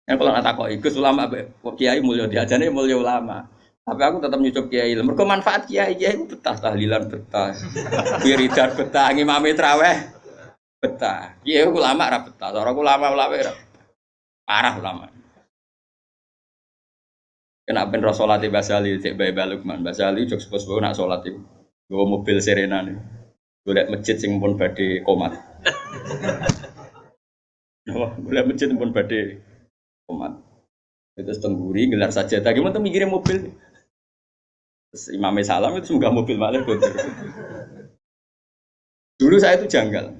Yang kalau nak takoki Gus ulama kiai mulya diajane mulya ulama. Tapi aku tetap nyucup kiai. Mergo manfaat kiai itu betah tahlilan betah. Wiridan betah, ngimami traweh betah. Kiai ulama ra betah, cara ulama ra parah ulama. Kena ben Rasulullah Basali cek bae Lukman. Basali jok sepos-sepos nak salat iku. Nggawa mobil Serena nih. Golek masjid sing pun badhe komat. Golek masjid pun badhe komat. Itu tengguri gelar saja. Tadi mau mikirin mobil. Terus Imam Salam itu semoga mobil malah konter. Dulu saya itu janggal.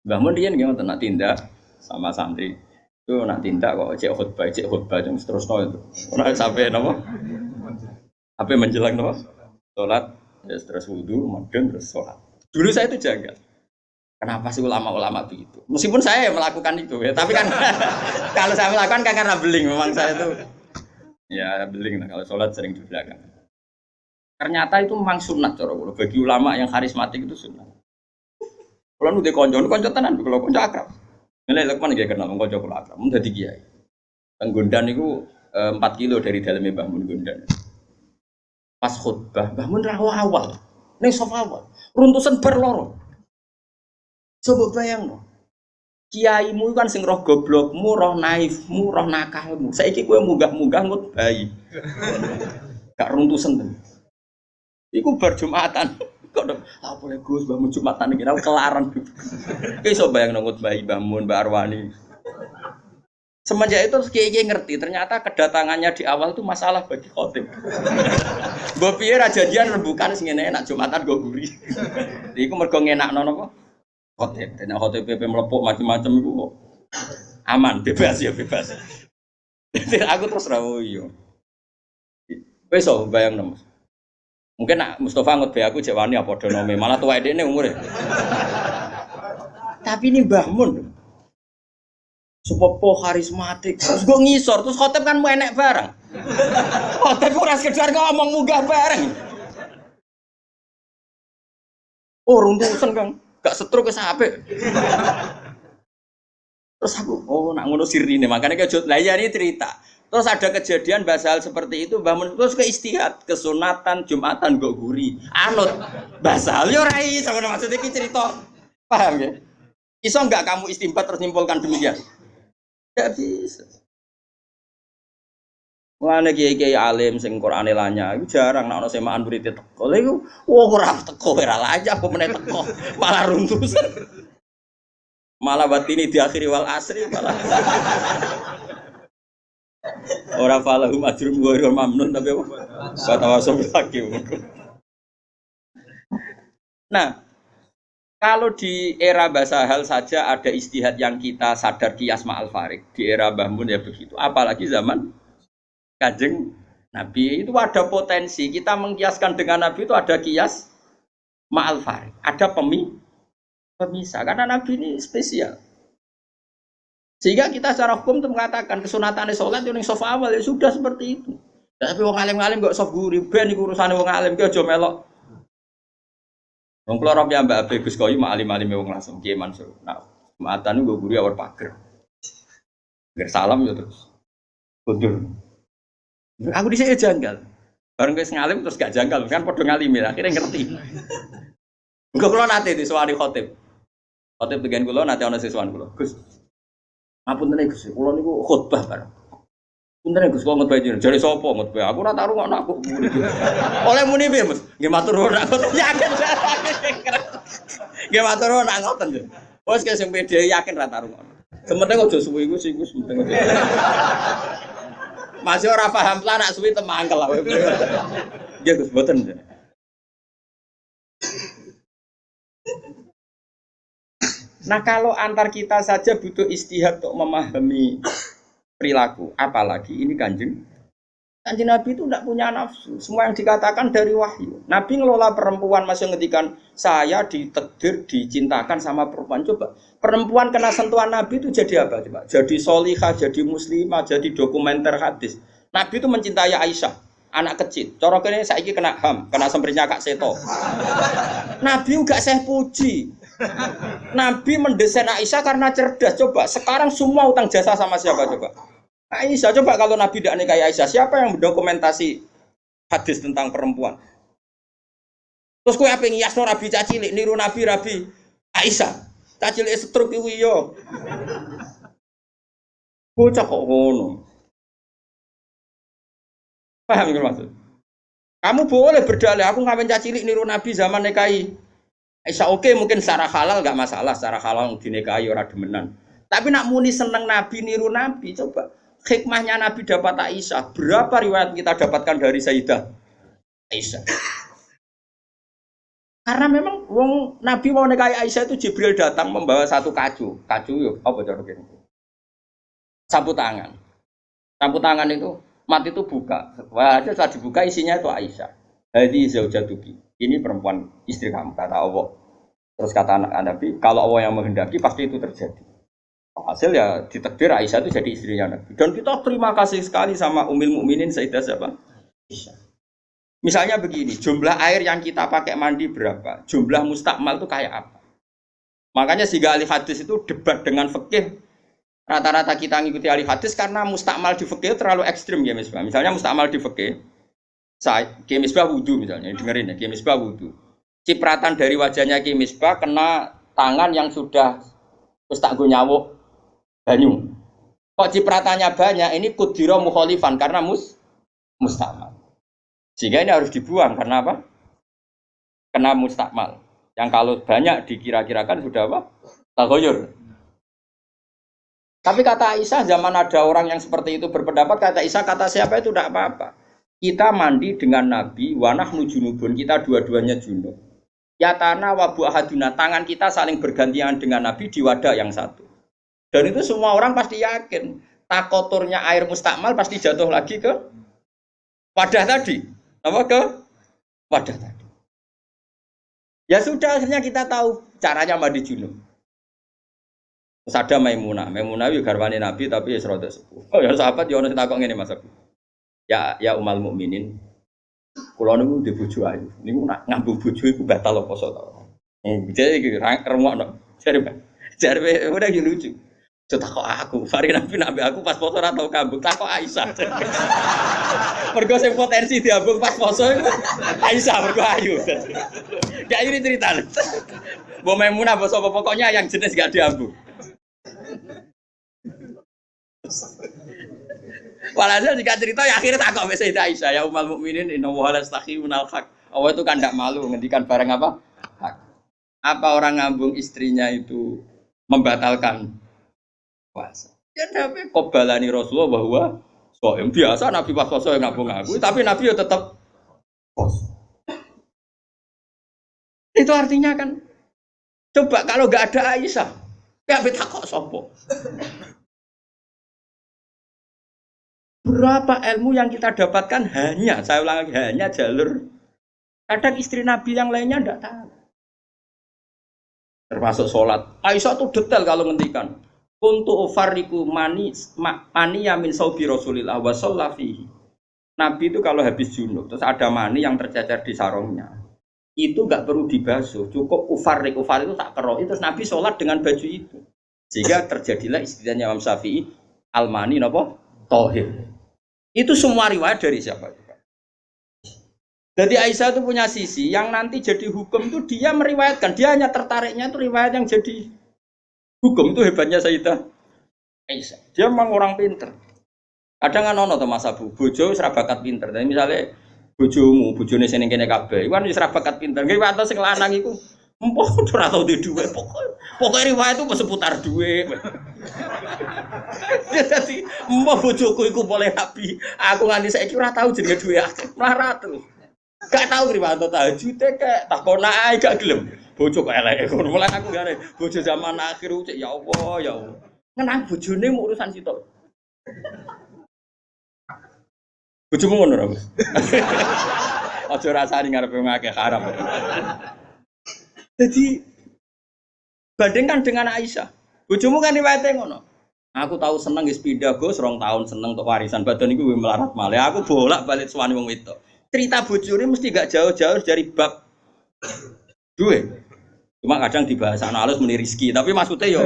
Mbah Mun riyen nggih ngoten nak tindak sama santri. Itu nak tindak kok cek khutbah yang terus itu. Ora sampai napa? Apa menjelang napa? Salat, ya terus wudu, madeng terus salat. Dulu saya itu janggal. Kenapa sih ulama-ulama begitu? Meskipun saya melakukan itu ya, tapi kan kalau saya melakukan kan karena beling, memang saya itu ya beling lah kalau sholat sering di belakang. Ternyata itu memang sunat cara kula. Bagi ulama yang karismatik itu sunat. Kalau nu konco tenan, kalau konco akrab. Nilai Lukman nggih kenal konco kula akrab, mun dadi kiai. Teng Gondan niku 4 kilo dari dalamnya Mbah Mun Gondan. Pas khutbah, Mbah Mun ra awal. Ning sofa awal. Runtusan bar loro. Coba bayang no. Kiaimu kan sing roh goblokmu, roh naifmu, roh nakalmu. Saiki kowe munggah-munggah ngut bayi. Gak runtusen ten. Iku bar Jumatan. Kok apa boleh Gus bangun Jumatan iki ra kelaran. Ki iso bayang ngut bayi bangun Mbak Arwani. Semenjak itu kiai ngerti ternyata kedatangannya di awal itu masalah bagi khotib. Mbok piye ra janjian rembukan sing ngene enak Jumatan go guri. Iku mergo ngenakno napa? khotib. Dan khotib PP melepuk macam-macam itu kok aman, bebas ya bebas. Jadi aku terus rawo yo. Besok bayang nom. Mungkin nak Mustafa ngut be aku cek wani apa donome, malah tua dekne umure. Tapi ini Mbah Mun. Sepopo karismatik. Terus gue ngisor, terus khotib kan mau enek bareng. Khotib ora sekedar ngomong munggah bareng. Oh, runtusan Kang. Gak setruk wis apik. Terus aku, nak ngono sirine, makanya kejut. Lah ya ini cerita. Terus ada kejadian basal seperti itu, Mbah Mun terus ke istihad, kesunatan, Jumatan nggo guri. Anut. Basal yo ora iso ngono maksud iki cerita. Paham ya? Iso enggak kamu istimbat terus nyimpulkan demikian? Enggak bisa. Mulane kiai-kiai alim sing Qur'ane lanya iku jarang nek ana semaan murid teko. Lha iku ora teko ora aja apa meneh teko, malah runtusan. Malah batini di akhiri wal asri malah. Ora falahum ajrum ghairu mamnun tapi apa? Batawasul lagi. Nah, kalau di era Basahal saja ada istihad yang kita sadar kias ma'al farik. Di era Mbah Mun ya begitu. Apalagi zaman Kanjeng Nabi itu ada potensi. Kita mengkiaskan dengan Nabi itu ada kias ma'al farik. Ada pemisah. Karena Nabi ini spesial. Sehingga kita secara hukum itu mengatakan kesunatan sholat yang soft awal ya sudah seperti itu. Tapi wong alim-alim kok soft guri, ben iku urusane wong alim ki aja melok. Wong kula ora Mbak Abe Gus Koyu mak alim-alime wong langsung Kiai Mansur. Nah, maatan nggo guri awal pager. Ngger salam ya terus. Kundur. Aku dhisik janggal. Bareng wis ngalim terus gak janggal, kan padha ngalimi akhirnya ngerti. Engko kula nate disowani khotib. Khotib dengan kula nate ana siswan kula. Gus, ngapunten Gus, kula niku khotbah bareng. Punten Gus, kula khotbah jenengan. Jare sapa khotbah? Aku ora tak rungokno aku muni. Oleh muni piye, Mas? Nggih matur nuwun aku yakin. Nggih matur nuwun nak ngoten. Wes ke sing pede yakin ra tak rungokno. Sementing aja suwi iku sing penting. Masih ora paham lah nak suwi temangkel lah. Nggih Gus, mboten. Nah kalau antar kita saja butuh istihad untuk memahami perilaku, apalagi ini kanjeng Nabi itu tidak punya nafsu. Semua yang dikatakan dari wahyu. Nabi ngelola perempuan masih ngedikan saya ditakdir dicintakan sama perempuan. Coba perempuan kena sentuhan Nabi itu jadi apa? Coba jadi solihah, jadi muslimah, jadi dokumenter hadis. Nabi itu mencintai Aisyah, anak kecil. Cara kene saiki kena HAM, kena semprinya Kak Seto. Nabi enggak saya puji. Nabi mendesain Aisyah karena cerdas. Coba sekarang semua utang jasa sama siapa coba? Aisyah. Coba kalau Nabi tidak nikahi Aisyah, siapa yang mendokumentasi hadis tentang perempuan? Terus kowe ape ngiyasno Nabi cacilik niru Nabi Aisyah. Cacilik setruk iku iya. Bocah kok ngono. Paham nggih maksud? Kamu boleh berdalih aku ngawen cacilik niru Nabi zaman nikahi Aisyah oke, mungkin secara halal enggak masalah, secara halal dinikahi ora demenan. Tapi nak muni seneng Nabi niru Nabi, coba hikmahnya Nabi dapat Aisyah. Berapa riwayat kita dapatkan dari Sayyidah Aisyah? Karena memang wong Nabi mau nikahi Aisyah itu Jibril datang membawa satu kacu. Kacu yuk, apa cara gini? Sapu tangan. Sapu tangan itu mati itu buka. Wah, setelah dibuka isinya itu Aisyah. Hadi zaujatuki. Ini perempuan istri kamu, kata Allah. Terus kata anak Nabi, kalau Allah yang menghendaki pasti itu terjadi. Hasil ya ditakdir Aisyah itu jadi istrinya Nabi. Dan kita terima kasih sekali sama Ummul Mukminin Sayyidah siapa? Aisyah. Misalnya begini, jumlah air yang kita pakai mandi berapa? Jumlah mustakmal itu kayak apa? Makanya sehingga ahli hadis itu debat dengan fikih. Rata-rata kita ngikuti ahli hadis karena mustakmal di fikih terlalu ekstrim ya misalnya. Misalnya mustakmal di fikih. Ki Misbah wudu misalnya, dengerin ya, Ki Misbah wudu. Cipratan dari wajahnya Ki Misbah kena tangan yang sudah wis tak go nyawuk banyu. Kok cipratannya banyak? Ini kudira mukhalifan karena mustakmal. Sehingga ini harus dibuang karena apa? Kena mustakmal. Yang kalau banyak dikira-kirakan sudah apa? Taghayyur. Tapi kata Aisyah zaman ada orang yang seperti itu berpendapat, kata Aisyah kata siapa itu tidak apa-apa. Kita mandi dengan Nabi, wanah junubun, kita dua-duanya junub. Yatana wabu ahaduna, tangan kita saling bergantian dengan Nabi di wadah yang satu. Dan itu semua orang pasti yakin. Takoturnya air mustakmal pasti jatuh lagi ke wadah tadi. Apa ke wadah tadi. Ya sudah, akhirnya kita tahu caranya mandi junub. Terus ada Maimunah. Maimunah itu garwane Nabi tapi ya serodok sepuh. Oh ya sahabat ya ono sing takok ngene Mas Abi. Ya umal mukminin. Kula niku ndek bojo ayu. Niku nak ngambung bojo iku batal apa poso to. Jadi iki remokno. Jare udah gitu lucu. Takok aku, Fari Nabi aku pas poso ora tau kambung, takok Aisyah. Mergo sing potensi diambung pas poso iku Aisyah mergo ayu. Gak ini cerita. Mbok Maimunah apa sapa pokoknya yang jenis gak diambung. Walhasil jika cerita ya akhirnya takok mbek Sayyidah Aisyah ya ummul mukminin inna wa la yastakhiyunal haq. Allah itu kan tidak malu ngendikan barang apa? Hak. Apa orang ngambung istrinya itu membatalkan puasa? Ya Nabi qobalani Rasulullah bahwa soem biasa Nabi pas poso ngambung aku, tapi Nabi ya tetap poso. Itu artinya kan coba kalau enggak ada Aisyah, ya takok sopo. Berapa ilmu yang kita dapatkan hanya, saya ulang lagi, hanya jalur. Kadang istri Nabi yang lainnya tidak tahu. Termasuk sholat. Aisyah itu detail kalau ngendikan. Kuntu ufarriku mani yamin saubi Rasulillah wa shallafihi. Nabi itu kalau habis junub, terus ada mani yang tercecer di sarungnya. Itu enggak perlu dibasuh, cukup ufarrik itu tak keroi, terus Nabi sholat dengan baju itu. Sehingga terjadilah istilahnya Imam Syafi'i, al-mani napa? Tohir. Itu semua riwayat dari siapa? Jadi Aisyah itu punya sisi yang nanti jadi hukum itu dia meriwayatkan, dia hanya tertariknya itu riwayat yang jadi hukum. Itu hebatnya Sayyidah Aisyah. Dia memang orang pinter. Kadang kan ono to Mas Abu, bojo wis ra bakat pinter. Tapi misalnya bojomu, bojone sing kene kabeh, iku wis ra bakat pinter. Nggih wae sing lanang iku empuk ora tau di dhuwit. Pokoke riwayat itu seputar dhuwit. Jadi mbah bojoku iku boleh Nabi. Aku nganti saiki ora tau jenenge dhuwit akeh. Melarat terus. Gak tau riwayat tahajud kek takona ae gak gelem. Bojo kok elek ngono. Mulane aku ngene, bojo zaman akhir cek ya Allah ya Allah. Ngenang bojone mu urusan sitok. Bojomu ngono ra, Gus? Aja rasani ngarepe ngake haram. Jadi bandingkan dengan Aisyah. Bojomu kan riwayate ngono. Aku tahu seneng wis pindah Gus, 2 tahun seneng untuk warisan badan iku melarat malih. Aku bolak-balik suwani wong wedok. Cerita bojone mesti gak jauh-jauh dari bab duwe. Cuma kadang di bahasa halus muni rezeki, tapi maksudnya yo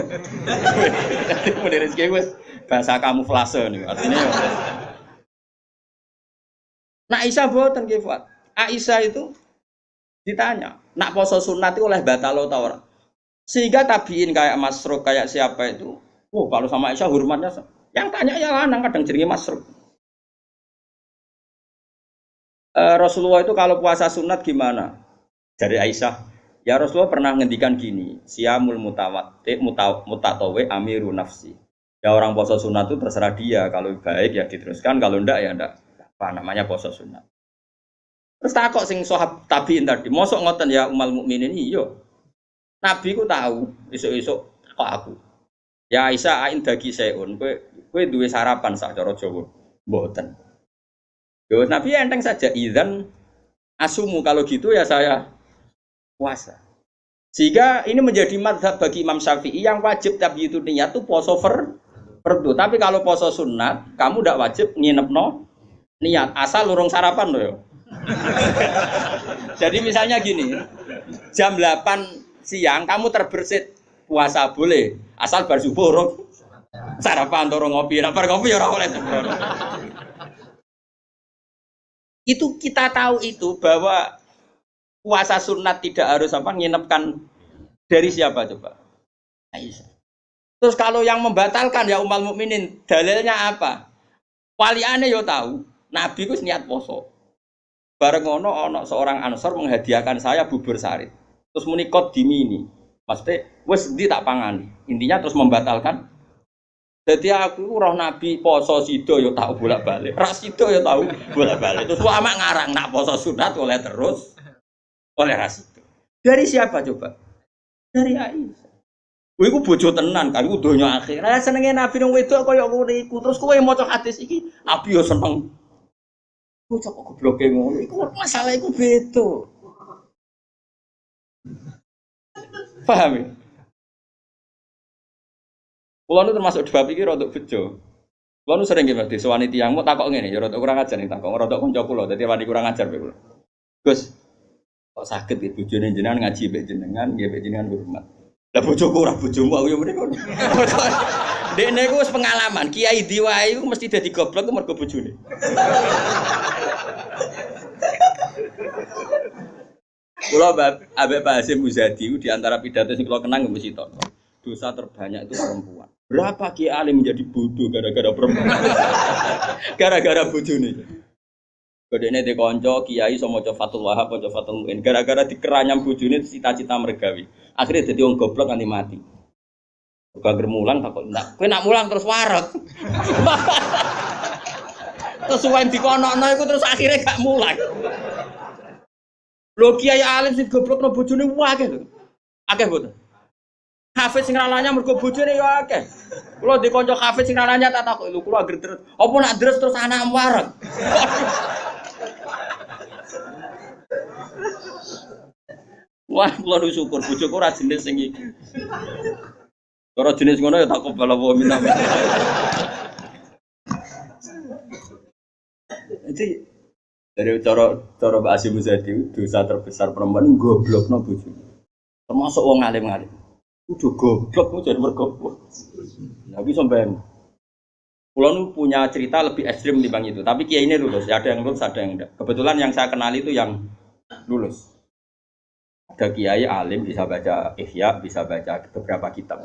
muni rezeki wis bahasa kamuflase niku. Artinya yo. Nah Aisyah boten nggih, Pak. Aisyah itu ditanya, nak poso sunat itu oleh batalo ta ora? Sehingga tabiin kayak Masruq kayak siapa itu, kalau sama Aisyah hormatnya yang tanya ya lanang kadang jenenge Masruq. Rasulullah itu kalau puasa sunat gimana? Dari Aisyah, ya Rasulullah pernah ngendikan gini, siyamul mutatawe amiru nafsi. Ya orang puasa sunat itu terserah dia, kalau baik ya diteruskan, kalau enggak ya enggak. Apa namanya puasa sunat. Terus takok sing sahab tabiin tadi, mosok ngoten ya umal mukminin iya. Nabi ku tahu, esuk-esuk kok aku. Ya Aisyah ain dagi seun, kowe duwe sarapan sak cara Jawa. Mboten. Yo Nabi enteng saja idzan asumu kalau gitu ya saya puasa. Sehingga ini menjadi mazhab bagi Imam Syafi'i yang wajib tapi itu niat itu poso fardu. Tapi kalau poso sunat, kamu tidak wajib nginepno niat asal lurung sarapan loh. Jadi misalnya gini, jam 8 siang kamu terbersit puasa boleh, asal bar subuh urung sarapan turun ngopi, bar ngopi ora oleh. Itu kita tahu itu bahwa puasa sunat tidak harus nginepkan dari siapa coba? Aisyah. Terus kalau yang membatalkan ya ummul mukminin, dalilnya apa? Waliane yo tahu, Nabi ku niat poso. Bareng ono seorang Ansor menghadiahkan saya bubur sarit. Terus munikot dimini. Maksudnya wis ndi tak pangani. Intinya terus membatalkan. Jadi aku roh Nabi poso sido yo tahu bolak-balik. Ras sido yo tahu bolak-balik. Terus amak ngarang nak poso sunat oleh terus oleh ras itu. Dari siapa coba? Dari Aisyah. Kowe iku bojo tenan kan, iku donya akhir. Lah senenge Nabi nang wedok kaya ngono iku. Terus kowe maca hadis iki, Nabi yo seneng. Bocah kok gobloke ngono. Iku masalah iku beda. Paham ya? Kulo nu termasuk dua pikir untuk bejo. Kulo nu sering nggih disewani tiyang mau takok ngene, ya rada kurang ajar ning takok, rada kanca kula, dadi wani kurang ajar kulo. Gus, kok saged iki bojone jenengan ngaji mbek jenengan, nggih mbek jenengan hormat. Lah bojoku ora bojomu aku yo mrene kok. Dekne iku wis pengalaman, kiai diwae iku mesti dadi goblok ku mergo bojone. Kula Habib Hasyim Muzadi di antara pidato sing kula kenang mesti to. Dosa terbanyak itu perempuan. Berapa kiai alim menjadi bodoh gara-gara perempuan? Gara-gara bojone. Godene de kanca kiai iso maca Fathul Wahab, maca Fathul Muin. Gara-gara dikeranyam bojone cita-cita mergawi. Akhirnya dadi wong goblok nganti mati. Gak mulang takut ndak. Kowe nak mulang terus wareg. Terus suwen dikonokno iku terus akhirnya gak mulang. Lho kiai alim sing goblokno bojone akeh lho. Akeh mboten. Hafiz sing rananya mergo bojone ya akeh. Kula di kanca hafiz sing rananya tak takok lho kula ager terus. Apa nak terus anak wareg. Wah, kula syukur bojoku ora jenis sing iki. Ora jenis ngono ya tak kobal apa minam. Jadi dari cara Mbak Hasyim Muzadi dosa terbesar perempuan goblokno bojone. Termasuk wong alim-alim. Udah goblok jadi mergoblok. Tapi sampean Pulau nu punya cerita lebih ekstrim dibanding itu. Tapi kiai ini lulus. Ada yang lulus, ada yang enggak. Kebetulan yang saya kenal itu yang lulus. Ada kiai alim bisa baca Ihya, bisa baca beberapa kitab.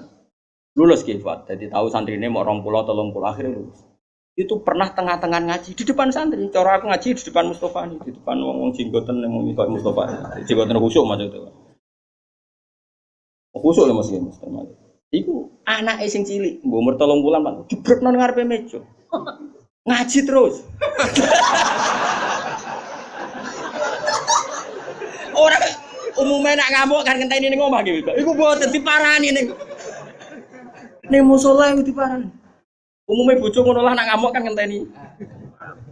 Lulus kifat. Jadi tahu santri ini mau 20 atau 30 akhirnya lulus. Itu pernah tengah-tengah ngaji di depan santri. Cara aku ngaji di depan Mustafa nih, di depan wong jenggoten yang mau mikir Mustafa. Jenggoten khusyuk maksudnya. Khusyuk ya Mas Mustafa. Iku anake sing cilik, mbok umur 3 bulan, Pak. Jebretno ning ngarepe meja. Ngaji terus. Ora umumnya nak ngamuk kan ngenteni ning omah iki. Iku mboten diparani ning musala iku diparani. Umumnya bojo ngono lah nak ngamuk kan ngenteni.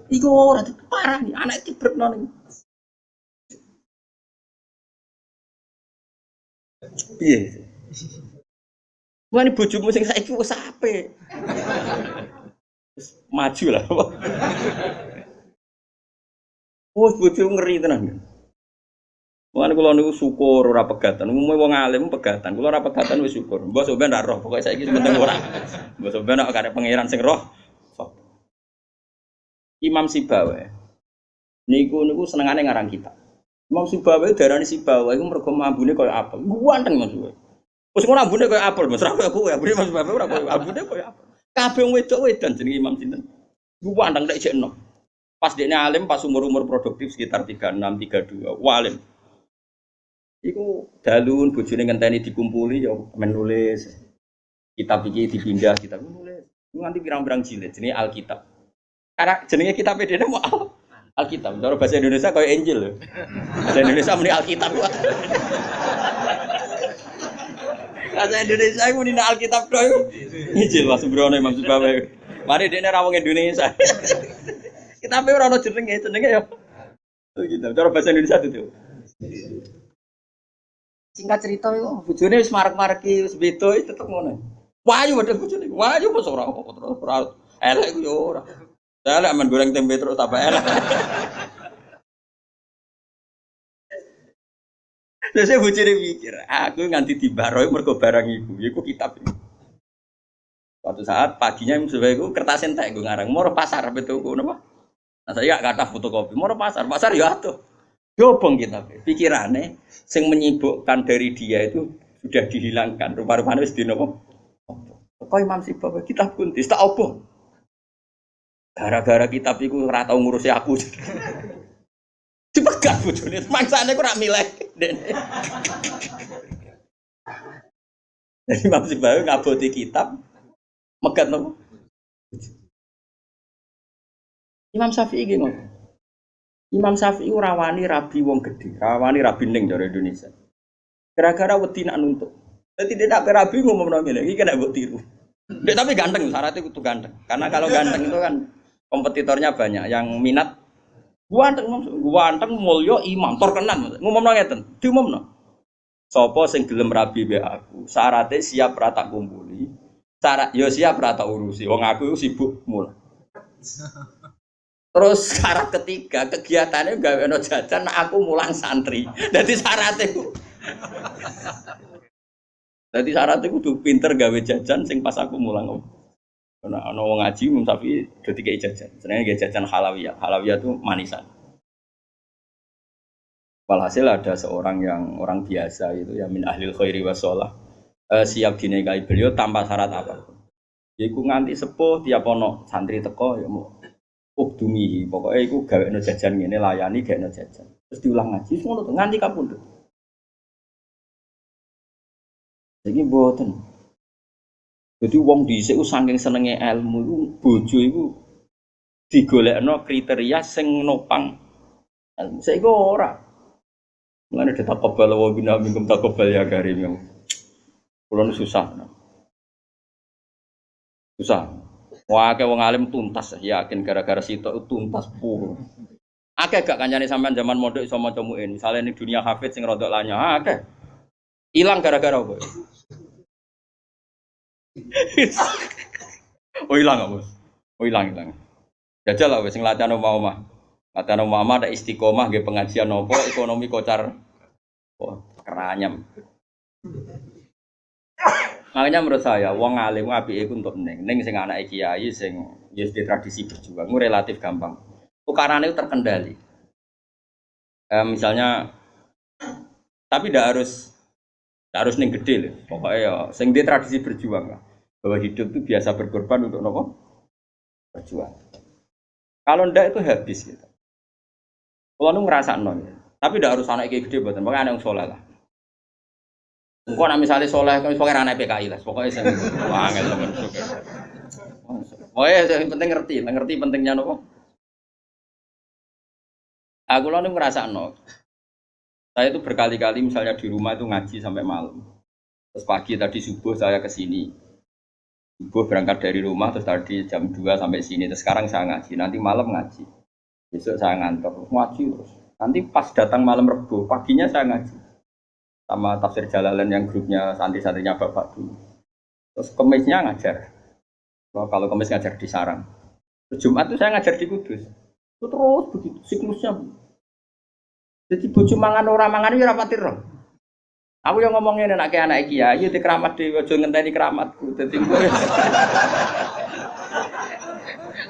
Iku ora diparani, anake jebretno ning. Piye? Wah ini bojomu sing saiki wis apik. Maju lah. Wes bojomu ngeri tenan. Mulane kula niku syukur ora pegatan. Umume wong alim pegatan. Kula ora pegatan wis syukur. Mbok sampean ra roh, pokoke saiki penting ora. Mbok sampean nek kare pangeran sing roh. Imam Sibawa. Niku senengane ngarang kitab. Imam Sibawa darani Sibawa iku mergo ambune koyo apel. Ganteng Mas. Wes ngono ambune koyo apel, Mas. Ra koyo ambune Mas Bapak ora koyo ambune koyo apel. Kabeh wong wedok wedan jenenge Imam sinten. Ganteng nek jek enom. Pas dekne alim pas umur-umur produktif sekitar 36, 32. Walim. Iku dalun bojone ngenteni dikumpuli ya menulis. Kitab iki dipindah, kitab nulis. Nganti pirang-pirang jilid jenenge Alkitab. Karena jenenge kitab dene mau Alkitab. Cara bahasa Indonesia koyo Injil lho. Bahasa Indonesia muni Alkitab. Bahasa Indonesia iku muni Alkitab tok iku. Injil Mas Brono Imam Sibawa. Mari dekne ra wong Indonesia. Kitabe ora ono jenenge ya. Kitab. Cara bahasa Indonesia itu. Singkat cerita iku bojone wis marek-mareki wis beda tetep ngono. Wayu padha bojone. Wayu wis ora terus elek iku yo ora. Saya lek men goreng tempe terus tambah elek. Terus saya bojone mikir, aku nganti dibaroi mergo barang iku kitab. Suatu saat paginya iku kertas entek gue ngarang, moro pasar betul napa? Nah saya gak kata fotokopi, moro pasar ya atuh. Dobong kitab. Pikirane sing menyibukkan dari dia itu sudah dihilangkan. Rupa-rupane wis dinopo. Kok Imam Sibawa kitab kuntis tak opo? Gara-gara kitab iku ora tau ngurusi aku. Dipegat bojone, mangsane ku ora milih. Jadi Imam Sibawa ngaboti kitab megat nopo? Imam Syafi'i iki ngono. Imam Syafi'i rawani rabi wong gedhe, rawani rabi ning cara Indonesia. Gara-gara wedi nak nuntut. Jadi dia nak rabi ngomong ngene iki kena mbok tiru. Dek tapi ganteng, syaratnya itu ganteng. Karena kalau ganteng itu kan kompetitornya banyak yang minat. Ganteng mulya imam terkenal. Ngomongno ngeten, diumumno. Sapa sing gelem rabi be aku, syaratnya siap ra tak kumpuli. Syarat yo siap ra tak urusi. Wong aku sibuk mulah. Terus syarat ketiga, kegiatannya gawe ono jajan aku mulang santri. Dadi syaratnya ku. Dadi syaratnya kudu pinter gawe jajan sing pas aku mulang. Ana wong ngaji Imam Syafi'i do dikei jajan. Jenenge nggih jajan halawiyah. Halawiyah itu manisan. Walhasil ada seorang yang orang biasa itu ya min ahlil khairi wassalah. Siap dinikahi beliau tanpa syarat apa. Iku nganti sepuh tiap ono santri teko ya mau ukdumi pokoknya iku gawekno jajan ngene layani gawekno jajan. Terus diulang ngaji ngono to nganti kapundhut. Iki mboten. Jadi wong dhisik ku saking senenge ilmu iku bojo iku digolekno kriteria sing nopang ilmu. Saiki ora. Mulane ditakobal wa bina minkum takobal ya karim. Kulo susah. Susah. Wah, akeh wong alim tuntas yakin gara-gara sitok tuntas pur. Akeh gak kancane sampean zaman mondok iso maca muin. Misale ning dunia hafid sing rodok lanya, akeh. Ilang gara-gara apa? Oh ilang apa? Oh ilang. Jajal lah wis sing latihan omah-omah. Latihan omah ada istiqomah nggih pengajian nopo ekonomi kocar. Oh, keranyam. Makanya menurut saya, wong alim apike iku untuk ning sing anake kiai sing ya di tradisi berjuang, itu relatif gampang. Tukarane itu terkendali. Misalnya, tapi tidak harus ning gede loh. Pokoknya ya, sing di tradisi berjuang lah. Bahwa hidup itu biasa berkorban untuk nopo berjuang. Kalau ndak itu habis gitu. Kalau nu ngerasa non, tapi tidak harus anak kiai gede, buatan. Pokoknya anak yang soleh lah. Engko nek misale soleh kok pokoke ana PKI lah, pokoke sing angel temen suka. Yang penting ngerti pentingnya nopo. Aku lho ngrasakno. Saya itu berkali-kali misalnya di rumah itu ngaji sampai malam. Terus pagi tadi subuh saya ke sini. Subuh berangkat dari rumah terus tadi jam 2 sampai sini. Terus sekarang saya ngaji, nanti malam ngaji. Besok saya ngantor ngaji terus. Nanti pas datang malam Rebo, paginya saya ngaji. Sama tafsir Jalalain yang grupnya santri-santrinya bapak dulu. Terus Kemisnya ngajar. Kalau Kemis ngajar di Sarang. Terus Jumat itu saya ngajar di Kudus. Itu terus begitu siklusnya. Jadi bojo mangan ora mangan ya ora pati roh. Aku yang ngomongin anak kiai di keramat dhewe aja ngenteni keramatku. Dadi engko.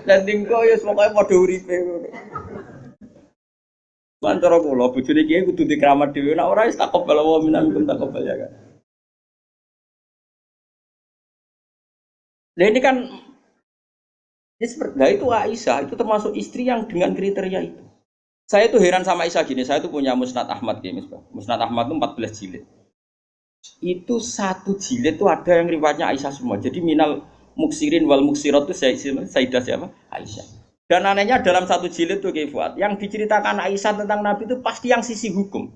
Dadi engko ya pokoke padha uripe ngono. Antara kula bojone kiai kudu di keramat dhewe nek ora wis takobal wa minkum takobal ya kan. Nah ini kan itu Aisyah itu termasuk istri yang dengan kriteria itu. Saya itu heran sama Aisyah gini, saya itu punya Musnad Ahmad gini, Musnad Ahmad itu 14 jilid. Itu satu jilid itu ada yang riwayatnya Aisyah semua. Jadi minal muksirin wal muksirat itu Sayyidah siapa? Aisyah. Dan anehnya dalam satu jilid itu Fuad, yang diceritakan Aisyah tentang Nabi itu pasti yang sisi hukum.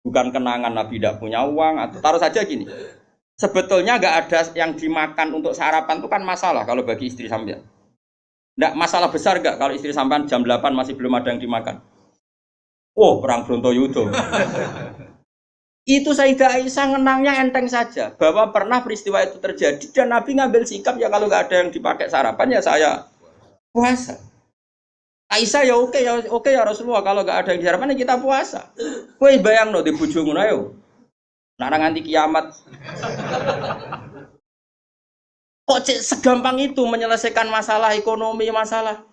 Bukan kenangan Nabi tidak punya uang atau taruh saja gini. Sebetulnya nggak ada yang dimakan untuk sarapan itu kan masalah kalau bagi istri sampean. Nggak masalah besar nggak kalau istri sampean jam 8 masih belum ada yang dimakan. Oh, perang Brontoyudo. Itu Sayyidah Aisyah ngenangnya enteng saja bahwa pernah peristiwa itu terjadi dan Nabi ngambil sikap ya kalau nggak ada yang dipakai sarapan ya saya puasa. Aisyah ya oke ya Rasulullah kalau nggak ada yang sarapan ya kita puasa. Kowe bayangno di bojo ngono ayo. Nek nganti kiamat. Kok segampang itu menyelesaikan masalah ekonomi masalah.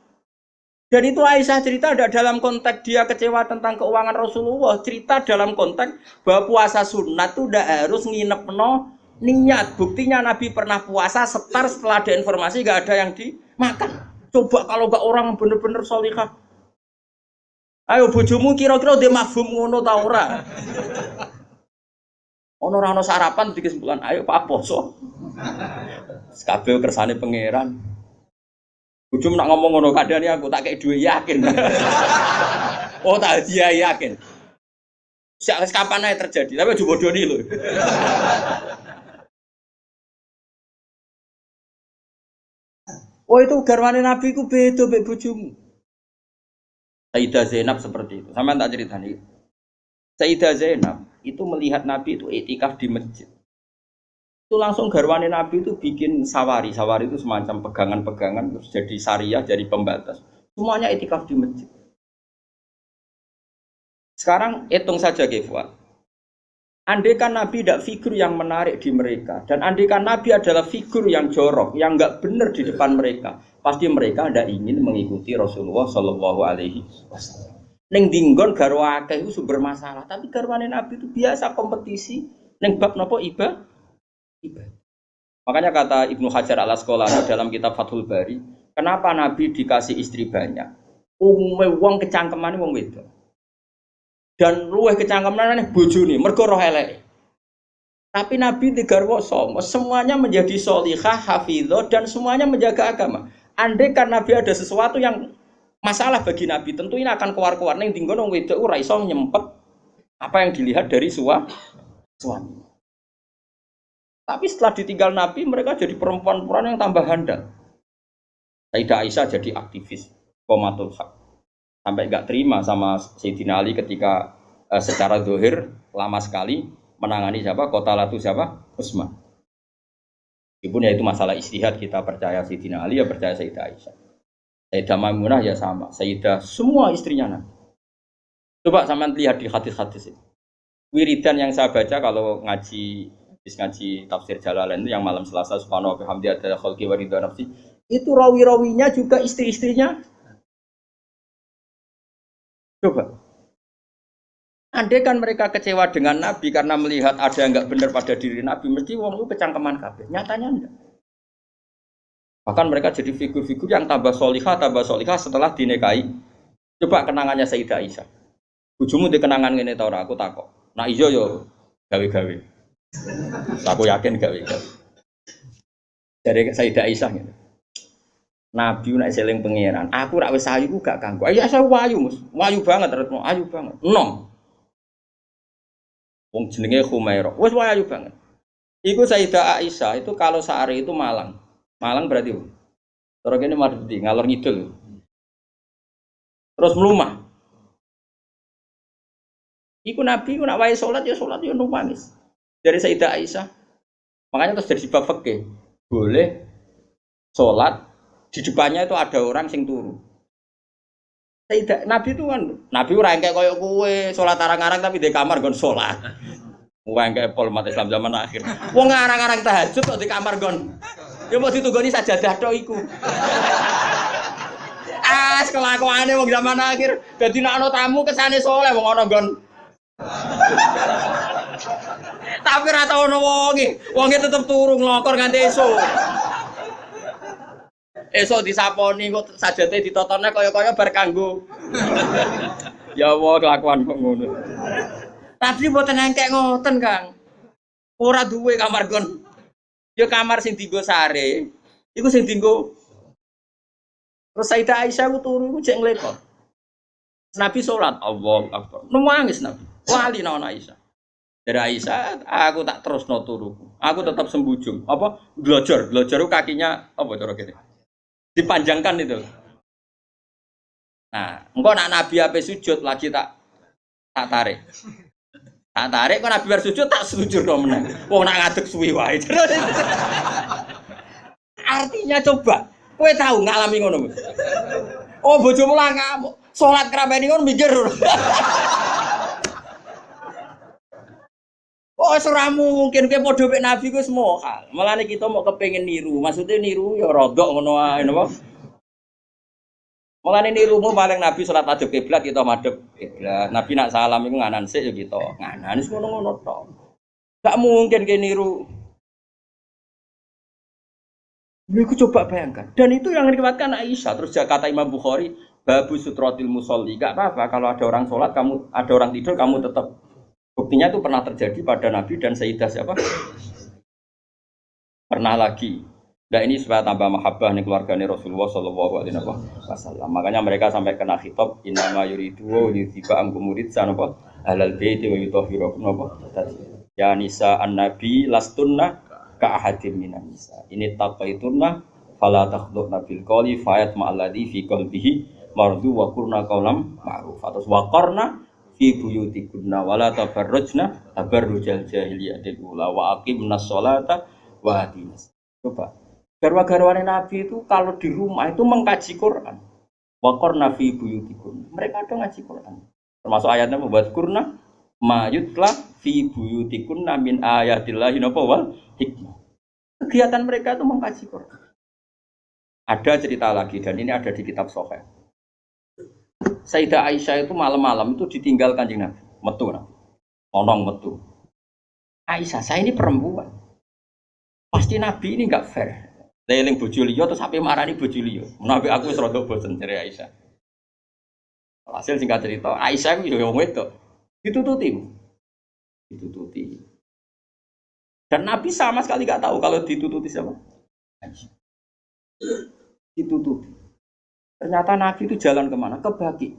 Dan itu Aisyah cerita ada dalam konteks dia kecewa tentang keuangan Rasulullah. Cerita dalam konteks bahwa puasa sunat itu udah harus nginepno niat. Buktinya Nabi pernah puasa setelah ada informasi gak ada yang dimakan. Coba kalau gak orang bener-bener solihah. Ayo bojomu kira-kira dia mafhum ngono ta ora? Ono ora ono sarapan di kesimpulan ayo Pak poso. Kabeh kersane pangeran. Bojomu nak ngomong ngono kadane aku tak kei duwe yakin. Oh tak dia yakin. Sejak kapan aja terjadi, tapi juga bodoni loh. Oh itu garwane Nabi ku beda mbek bojomu. Sayyidah Zainab seperti itu. Sama tak ceritani. Sayyidah Zainab itu melihat Nabi itu iktikaf di masjid. Itu langsung garwane Nabi itu bikin sawari. Sawari itu semacam pegangan-pegangan terus jadi syariah, jadi pembatas. Semuanya iktikaf di masjid. Sekarang hitung saja Fuad. Andai kan Nabi tidak figur yang menarik di mereka, dan andai kan Nabi adalah figur yang jorok, yang nggak benar di depan mereka, pasti mereka tidak ingin mengikuti Rasulullah Shallallahu Alaihi Wasallam. Neng dinggon garwa akeh itu sumber masalah, tapi garwane Nabi itu biasa kompetisi. Neng bab nopo ibadah. Makanya kata Ibnu Hajar al Asqalani dalam kitab Fathul Bari, kenapa Nabi dikasih istri banyak? Umumnya wong kecangkeman wong wedok. Dan luweh kecangkeman bojone mergo roh eleke. Tapi Nabi digarwa songo, semuanya menjadi sholihah, hafidhah dan semuanya menjaga agama. Andai kan Nabi ada sesuatu yang masalah bagi Nabi, tentu ini akan keluar-keluar ning dinggon wong wedok ora iso nyempet apa yang dilihat dari suami. Tapi setelah ditinggal Nabi, mereka jadi perempuan-perempuan yang tambah handal. Sayyidah Aisyah jadi aktivis qomatul haq. Sampai enggak terima sama Sayyidina Ali ketika secara zahir lama sekali menangani siapa? Qatalatu siapa? Utsman. Ibu ya itu masalah istihad, kita percaya Sayyidina Ali ya percaya Sayyidah Aisyah. Sayyidah Maimunah ya sama, Sayyidah semua istrinya Nabi. Coba sampean lihat di hadis-hadis itu. Wiridan yang saya baca kalau ngaji tafsir Jalalain itu yang malam Selasa subhanahu wa bihamdi ada khalqi wa ridha nafsi, itu rawi-rawinya juga istri-istrinya. Coba. Andai kan mereka kecewa dengan Nabi karena melihat ada yang enggak benar pada diri Nabi, mesti wong itu kecangkeman kabeh. Nyatanya enggak. Bahkan mereka jadi figur-figur yang tambah solihah setelah dinikahi. Coba kenangannya Sayyidah Aisyah. Bojomu di kenangan ngene ta ora? Aku takok. Nah iya yo gawe-gawe. Aku yakin gawe-gawe. Dari Sayyidah Aisyah ngene. Nabi nek seling pangeran, aku rak wis ayu gak kanggo. Iya saya wayu, Mus. Wayu banget retno, ayu banget. Enom. Wong jenenge Khumairah. Wis wayu banget. Iku Sayyidah Aisyah itu kalau sehari itu Malang. Malang berarti terus kene Mardi ngalor ngidul. Terus melumah. Iku Nabi ku nak wae salat ya nangis. Dari Sayyidah Aisyah. Makanya terus jadi bab fikih. Boleh salat di depannya itu ada orang sing turu. Nabi itu kan, Nabi ora engke koyo kowe salat arang-arang tapi di kamar gon salat. Wong engke pol umat Islam zaman akhir. Wong arang-arang tahajud kok di kamar gon. Ya mau ditugoni sajadah tok iku. Kelakuane wong zaman akhir. Dadi nek ana tamu kesane saleh wong ana gon. Tapi ora tau ono wonge tetep turu nglokor nganti esuk. Esok disaponi kok sajate ditotone kaya-kaya bar kanggo. Ya Allah kelakuan kok ngono. Tapi mboten engkek ngoten, Kang. Ora duwe kamar gon. Ya kamar sing dienggo sare. Iku sing dienggo. Terus Sayyidah Aisyah ku turu iku jek nglekot. Nabi salat, Allahu Akbar. Nangis Nabi. Wali naon Aisyah. Dari Aisyah, aku tak terusno turuku. Aku tetap sembujung. Apa? Glojor kakinya apa cara kene? Dipanjangkan itu. Nah, engkau nak Nabi apa sujud lagi tak tarik. Tak tarik kok Nabi bersujud tak sujud dong menang. Wong nak ngadeg suwi wae. Artinya coba, kowe tahu ngalami ngono. Oh bojomu lah kamu salat krameni ngono mikir. Oh ora mungkin kowe padha mek Nabi ku semua hal. Malane kita mau kepengin niru, maksudnya niru ya rodok ngono ae napa. Mulane nirumu paling Nabi salat madhep kiblat kita madhep kiblat. Nabi nak salam iku nganan sik ya kita nganan wis ngono-ngono tok. Gak mungkin ke niru. Niku coba bayangkan. Dan itu yang diriwayatkan Aisyah. Terus kata Imam Bukhari, babu sutratil musolli. Gak apa-apa kalau ada orang sholat, kamu ada orang tidur, kamu tetap. Buktinya itu pernah terjadi pada Nabi dan Sayyidah siapa? Pernah lagi. Nah ini supaya tambah mahabbah nih keluarganya Rasulullah Shallallahu Alaihi Wasallam. Makanya mereka sampai kena khitab inama yuridu yudhiba angkum murid sanapa alal baiti wa yutahhirukum apa tadi. Ya nisa an-nabi lastunna ka ahadin minan nisa. Ini taqaitunna fala takhdhurna bil qawli fayat ma'alladhi fi qalbihi mardu wa qurna qawlam ma'ruf. Atas wa qarna fi buyutikunna wala tabarrujna tabarrujal jahiliyatil ula wa aqimnas sholata wa atinas. Coba garwa-garwane Nabi itu kalau di rumah itu mengkaji Quran. Wa qarna fi buyutikunna. Mereka ada ngaji Quran. Termasuk ayatnya membuat kurna mayutlah fi buyutikunna min ayatillahi wal hikmah. Kegiatan mereka itu mengkaji Quran. Ada cerita lagi dan ini ada di kitab Sahih. Sayyidah Aisyah itu malam-malam itu ditinggal Kanjeng Nabi, metu Nabi. Onong metu. Aisyah, saya ini perempuan. Pasti Nabi ini enggak fair. Eling bojo liya terus sampe marani bojo liya. Nabi aku wis rada bosen jare Aisyah. Hasil singkat cerita, Aisyah itu wong wedok. Ditututi. Dan Nabi sama sekali enggak tahu kalau ditututi siapa. Aisyah. Ditututi. Ternyata Nabi itu jalan kemana? Ke Baqi.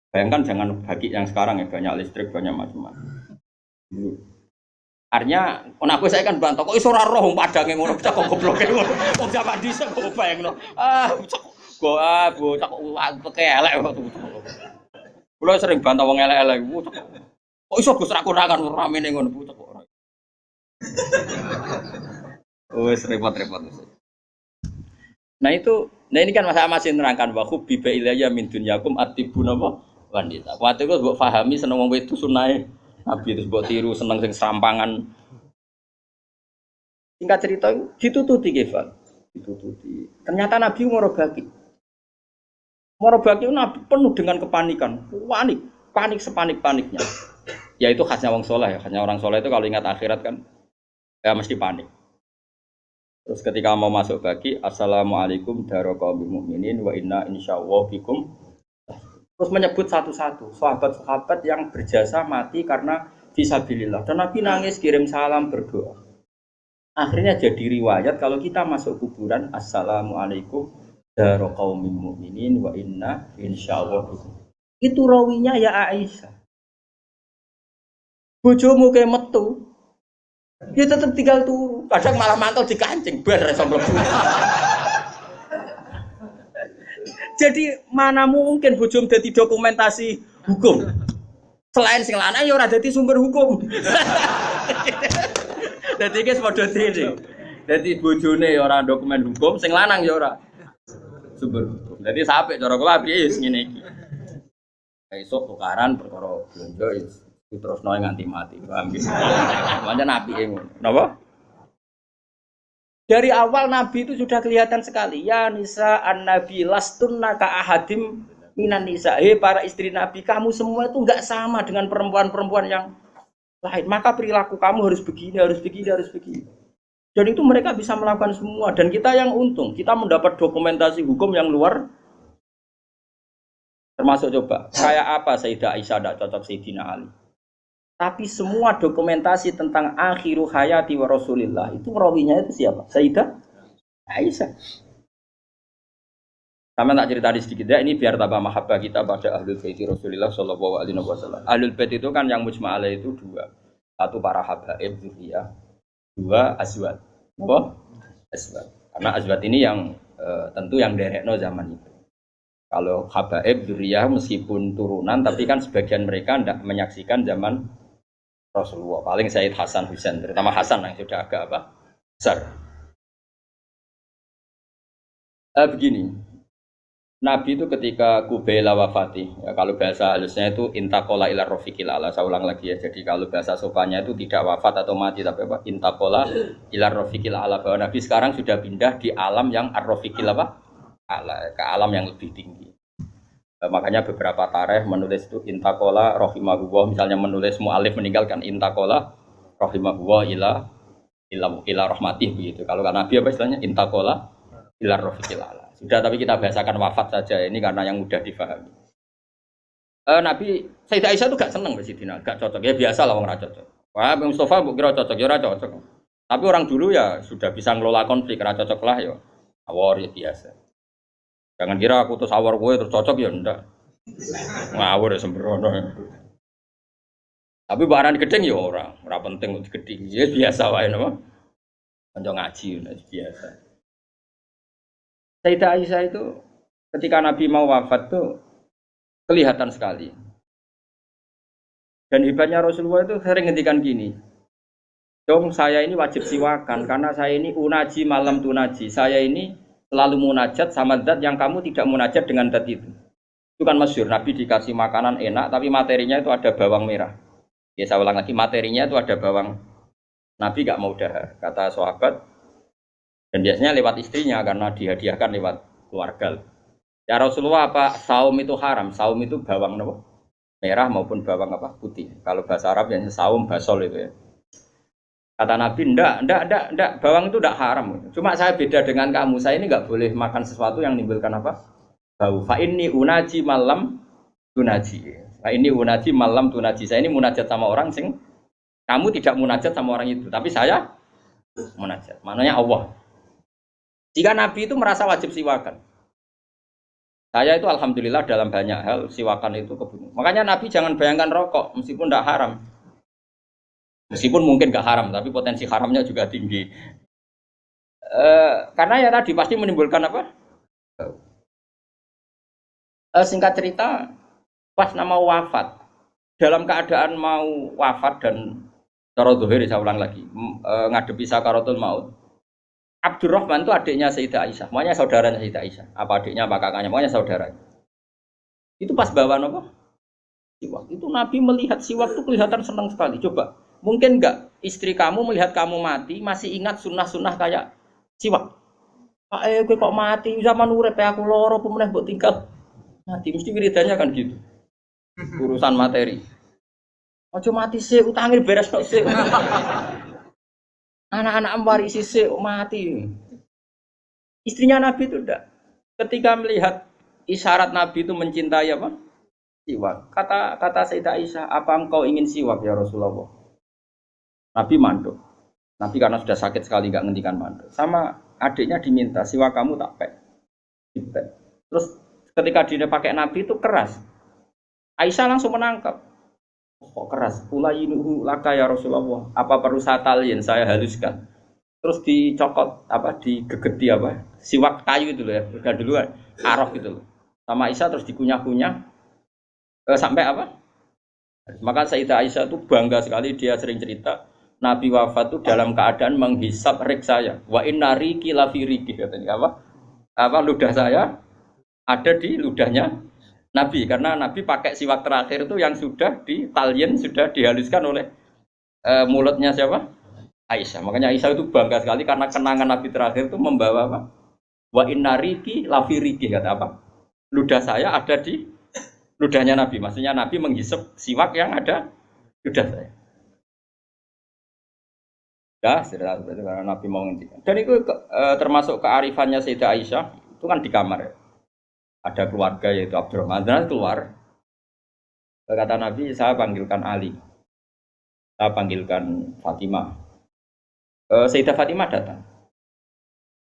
Bayangkan jangan Baqi yang sekarang ya, banyak listrik, banyak macam-macam. Artinya, aku saya kan bantah, kok iso ora roh padange ngono, cak kok gobloke ngono. Wong jaman dhisik kok bayangno. Bocah kok elek kok. Kulo sering bantah wong elek-elek. Kok iso Gus ra kurangan ramene ngono bocah kok ora. Wes repot-repot. Nah ini kan masa masih nerangkan wa hubbi ilayya min dunyakum atibun apa wanita. Kuwi kok mbok pahami seneng wong wedok sunahe Nabi terus mbok tiru seneng sing serampangan. Singkat cerita ditututi Kefal. Ditututi. Ternyata Nabi ngoro Baqi. Ngoro Baqi Nabi penuh dengan kepanikan. Panik sepanik-paniknya. Ya itu khasnya wong saleh ya. Khasnya orang saleh itu kalau ingat akhirat kan ya mesti panik. Terus ketika mau masuk Baqi, assalamualaikum daraqaumil mukminin wa inna insyaallah bikum. Terus menyebut satu-satu sahabat-sahabat yang berjasa mati karena fisabilillah. Dan Nabi nangis kirim salam berdoa. Akhirnya jadi riwayat kalau kita masuk kuburan assalamualaikum daraqaumil mukminin wa inna insyaallah bikum. Itu rawinya ya Aisyah. Bojomu kayak metu. Dia tetap tinggal turu. Kadang malah mantel dikancing bar iso mlebu. Jadi mana mungkin bojom dadi dokumentasi hukum. Selain sing lanang ya ora dadi sumber hukum. Dadi iki padha dene. Dadi bojone ya ora dokumen hukum, sing lanang ya ora sumber hukum. Dadi sampe cara kula piye wis ngene iki. Esuk tukaran perkara blonjo terus noy nganti mati, paham gitu. Makanya Nabi ngono. Napa? Dari awal Nabi itu sudah kelihatan sekali. Ya nisa an-nabi lastunna ka ahadim minan nisa. Para istri Nabi, kamu semua itu enggak sama dengan perempuan-perempuan yang lain. Maka perilaku kamu harus begini, harus begini, harus begini. Dan itu mereka bisa melakukan semua. Dan kita yang untung, kita mendapat dokumentasi hukum yang luar. Termasuk coba, kayak apa Sayyidah Aisyah tidak cocok Sayyidina Ali. Tapi semua dokumentasi tentang akhiru hayati wa Rasulillah itu rawinya itu siapa? Sayyidah Aisyah. Sama tak cerita sedikit ya, ini biar tambah mahabbah kita pada Ahlul Bait Rasulillah sallallahu alaihi wasallam. Ahlul Bait itu kan yang mujma' alaih itu dua. Satu para habaib dzurriyyah, dua azwat. Apa? Azwat. Karena azwat ini yang tentu yang derekno zaman itu. Kalau habaib dzurriyyah meskipun turunan tapi kan sebagian mereka tidak menyaksikan zaman Rasulullah, paling Sayyid Hasan Husain, terutama Hasan yang sudah agak besar. Begini, Nabi itu ketika Kubaila wafati, ya kalau bahasa halusnya itu intakola ilar rofiqil ala, saya ulang lagi ya. Jadi kalau bahasa sopannya itu tidak wafat atau mati, tapi apa? Intakola ilar rofiqil ala, bahwa Nabi sekarang sudah pindah di alam yang ar-rofiqil apa? Ala, ke alam yang lebih tinggi. Makanya beberapa tarikh menulis itu intakola rohimahullah, misalnya menulis mu'alif meninggalkan intakola rohimahullah ila rahmatih begitu. Kalau kan Nabi apa istilahnya intakola ila rofiqil ala. Sudah, tapi kita bahasakan wafat saja ini karena yang mudah difahami. Nabi Sayyidah Aisyah itu gak seneng Sidina, gak cocok. Ya biasa lah orang cocok. Wah, Mustafa mbok kira cocok, ya ora cocok. Tapi orang dulu ya sudah bisa ngelola konflik, ora cocok lah ya. Awor ya biasa. Jangan kira aku terus awar gue terus cocok ya ndak. Ngawur ya sembrono. Tapi barang gedeng ya ora penting untuk gedeng. Ya biasa wae napa. Kanca ngaji biasa. Sayyidah Aisyah itu ketika Nabi mau wafat tuh kelihatan sekali. Dan hebatnya Rasulullah itu sering ngendikan gini. Dong saya ini wajib siwakan karena saya ini unaji malam tunaji. Saya ini selalu munajat sama zat yang kamu tidak munajat dengan zat itu. Itu kan masyhur Nabi dikasih makanan enak tapi materinya itu ada bawang merah. Ya saya ulang lagi materinya itu ada bawang. Nabi gak mau dahar kata sahabat. Dan biasanya lewat istrinya karena dihadiahkan lewat keluarga. Ya Rasulullah apa saum itu haram? Saum itu bawang apa? Merah maupun bawang apa? Putih. Kalau bahasa Arab yang saum basol itu ya. Kata Nabi, enggak, bawang itu enggak haram. Cuma saya beda dengan kamu, saya ini enggak boleh makan sesuatu yang menimbulkan apa? Bau. Fa inni unaji malam tunaji. Fa inni unaji malam tunaji. Saya ini munajat sama orang sing kamu tidak munajat sama orang itu, tapi saya munajat. Maknanya Allah. Jika Nabi itu merasa wajib siwakan. Saya itu alhamdulillah dalam banyak hal siwakan itu kebutuhan. Makanya Nabi jangan bayangkan rokok meskipun enggak haram. Meskipun mungkin gak haram, tapi potensi haramnya juga tinggi. Karena ya tadi pasti menimbulkan apa? Singkat cerita, pas nama wafat, dalam keadaan mau wafat dan cara dohir, saya ulang lagi, ngadepi sakaratul maut. Abdurrahman itu adiknya Sayyidah Aisyah, makanya saudaranya Sayyidah Aisyah. Apa adiknya, apa kakaknya, makanya saudaranya. Itu pas bawa apa? Siwak. Itu Nabi melihat siwak itu kelihatan senang sekali. Coba. Mungkin enggak istri kamu melihat kamu mati masih ingat sunnah-sunnah kayak siwak. Pak gue kok mati zaman urip aku loro pemeneh mbok tinggal. Mati mesti wiridannya kan gitu. Urusan materi. Ojo mati sih utangi beres kok sih. Anak-anak warisi sih mati. Istrinya Nabi itu enggak. Ketika melihat isyarat Nabi itu mencintai apa? Siwak. Kata Sayyidah Aisyah, apa engkau ingin siwak ya Rasulullah? Nabi manduk. Nabi karena sudah sakit sekali nggak ngendikan manduk. Sama adiknya diminta siwak kamu tak pek. Terus ketika dia pakai Nabi itu keras. Aisyah langsung menangkap. Kok keras? Ulayinuhu laka ya Rasulullah. Apa perlu saya talin? Saya haluskan. Terus dicokot apa? Digegeti apa? Siwak kayu itu loh ya. Udah duluan. Arok gitu loh. Sama Aisyah terus dikunyah-kunyah. Sampai apa? Maka Sayyidah Aisyah itu bangga sekali dia sering cerita. Nabi wafat itu dalam keadaan menghisap rik saya. Wa inna riki lafi riki katanya apa? Apa ludah saya ada di ludahnya Nabi karena Nabi pakai siwak terakhir itu yang sudah ditalyen sudah dihaluskan oleh mulutnya siapa? Aisyah. Makanya Aisyah itu bangga sekali karena kenangan Nabi terakhir itu membawa apa? Wa inna riki lafi riki kata apa? Ludah saya ada di ludahnya Nabi. Maksudnya Nabi menghisap siwak yang ada ludah saya. Ya, berarti karena Nabi mau ngendikan. Dan itu termasuk kearifannya Sayyidah Aisyah, itu kan di kamar ya. Ada keluarga yaitu Abdurrahman dan keluar. Kata Nabi, saya panggilkan Ali. Saya panggilkan Fatimah. Sayyidah Fatimah datang.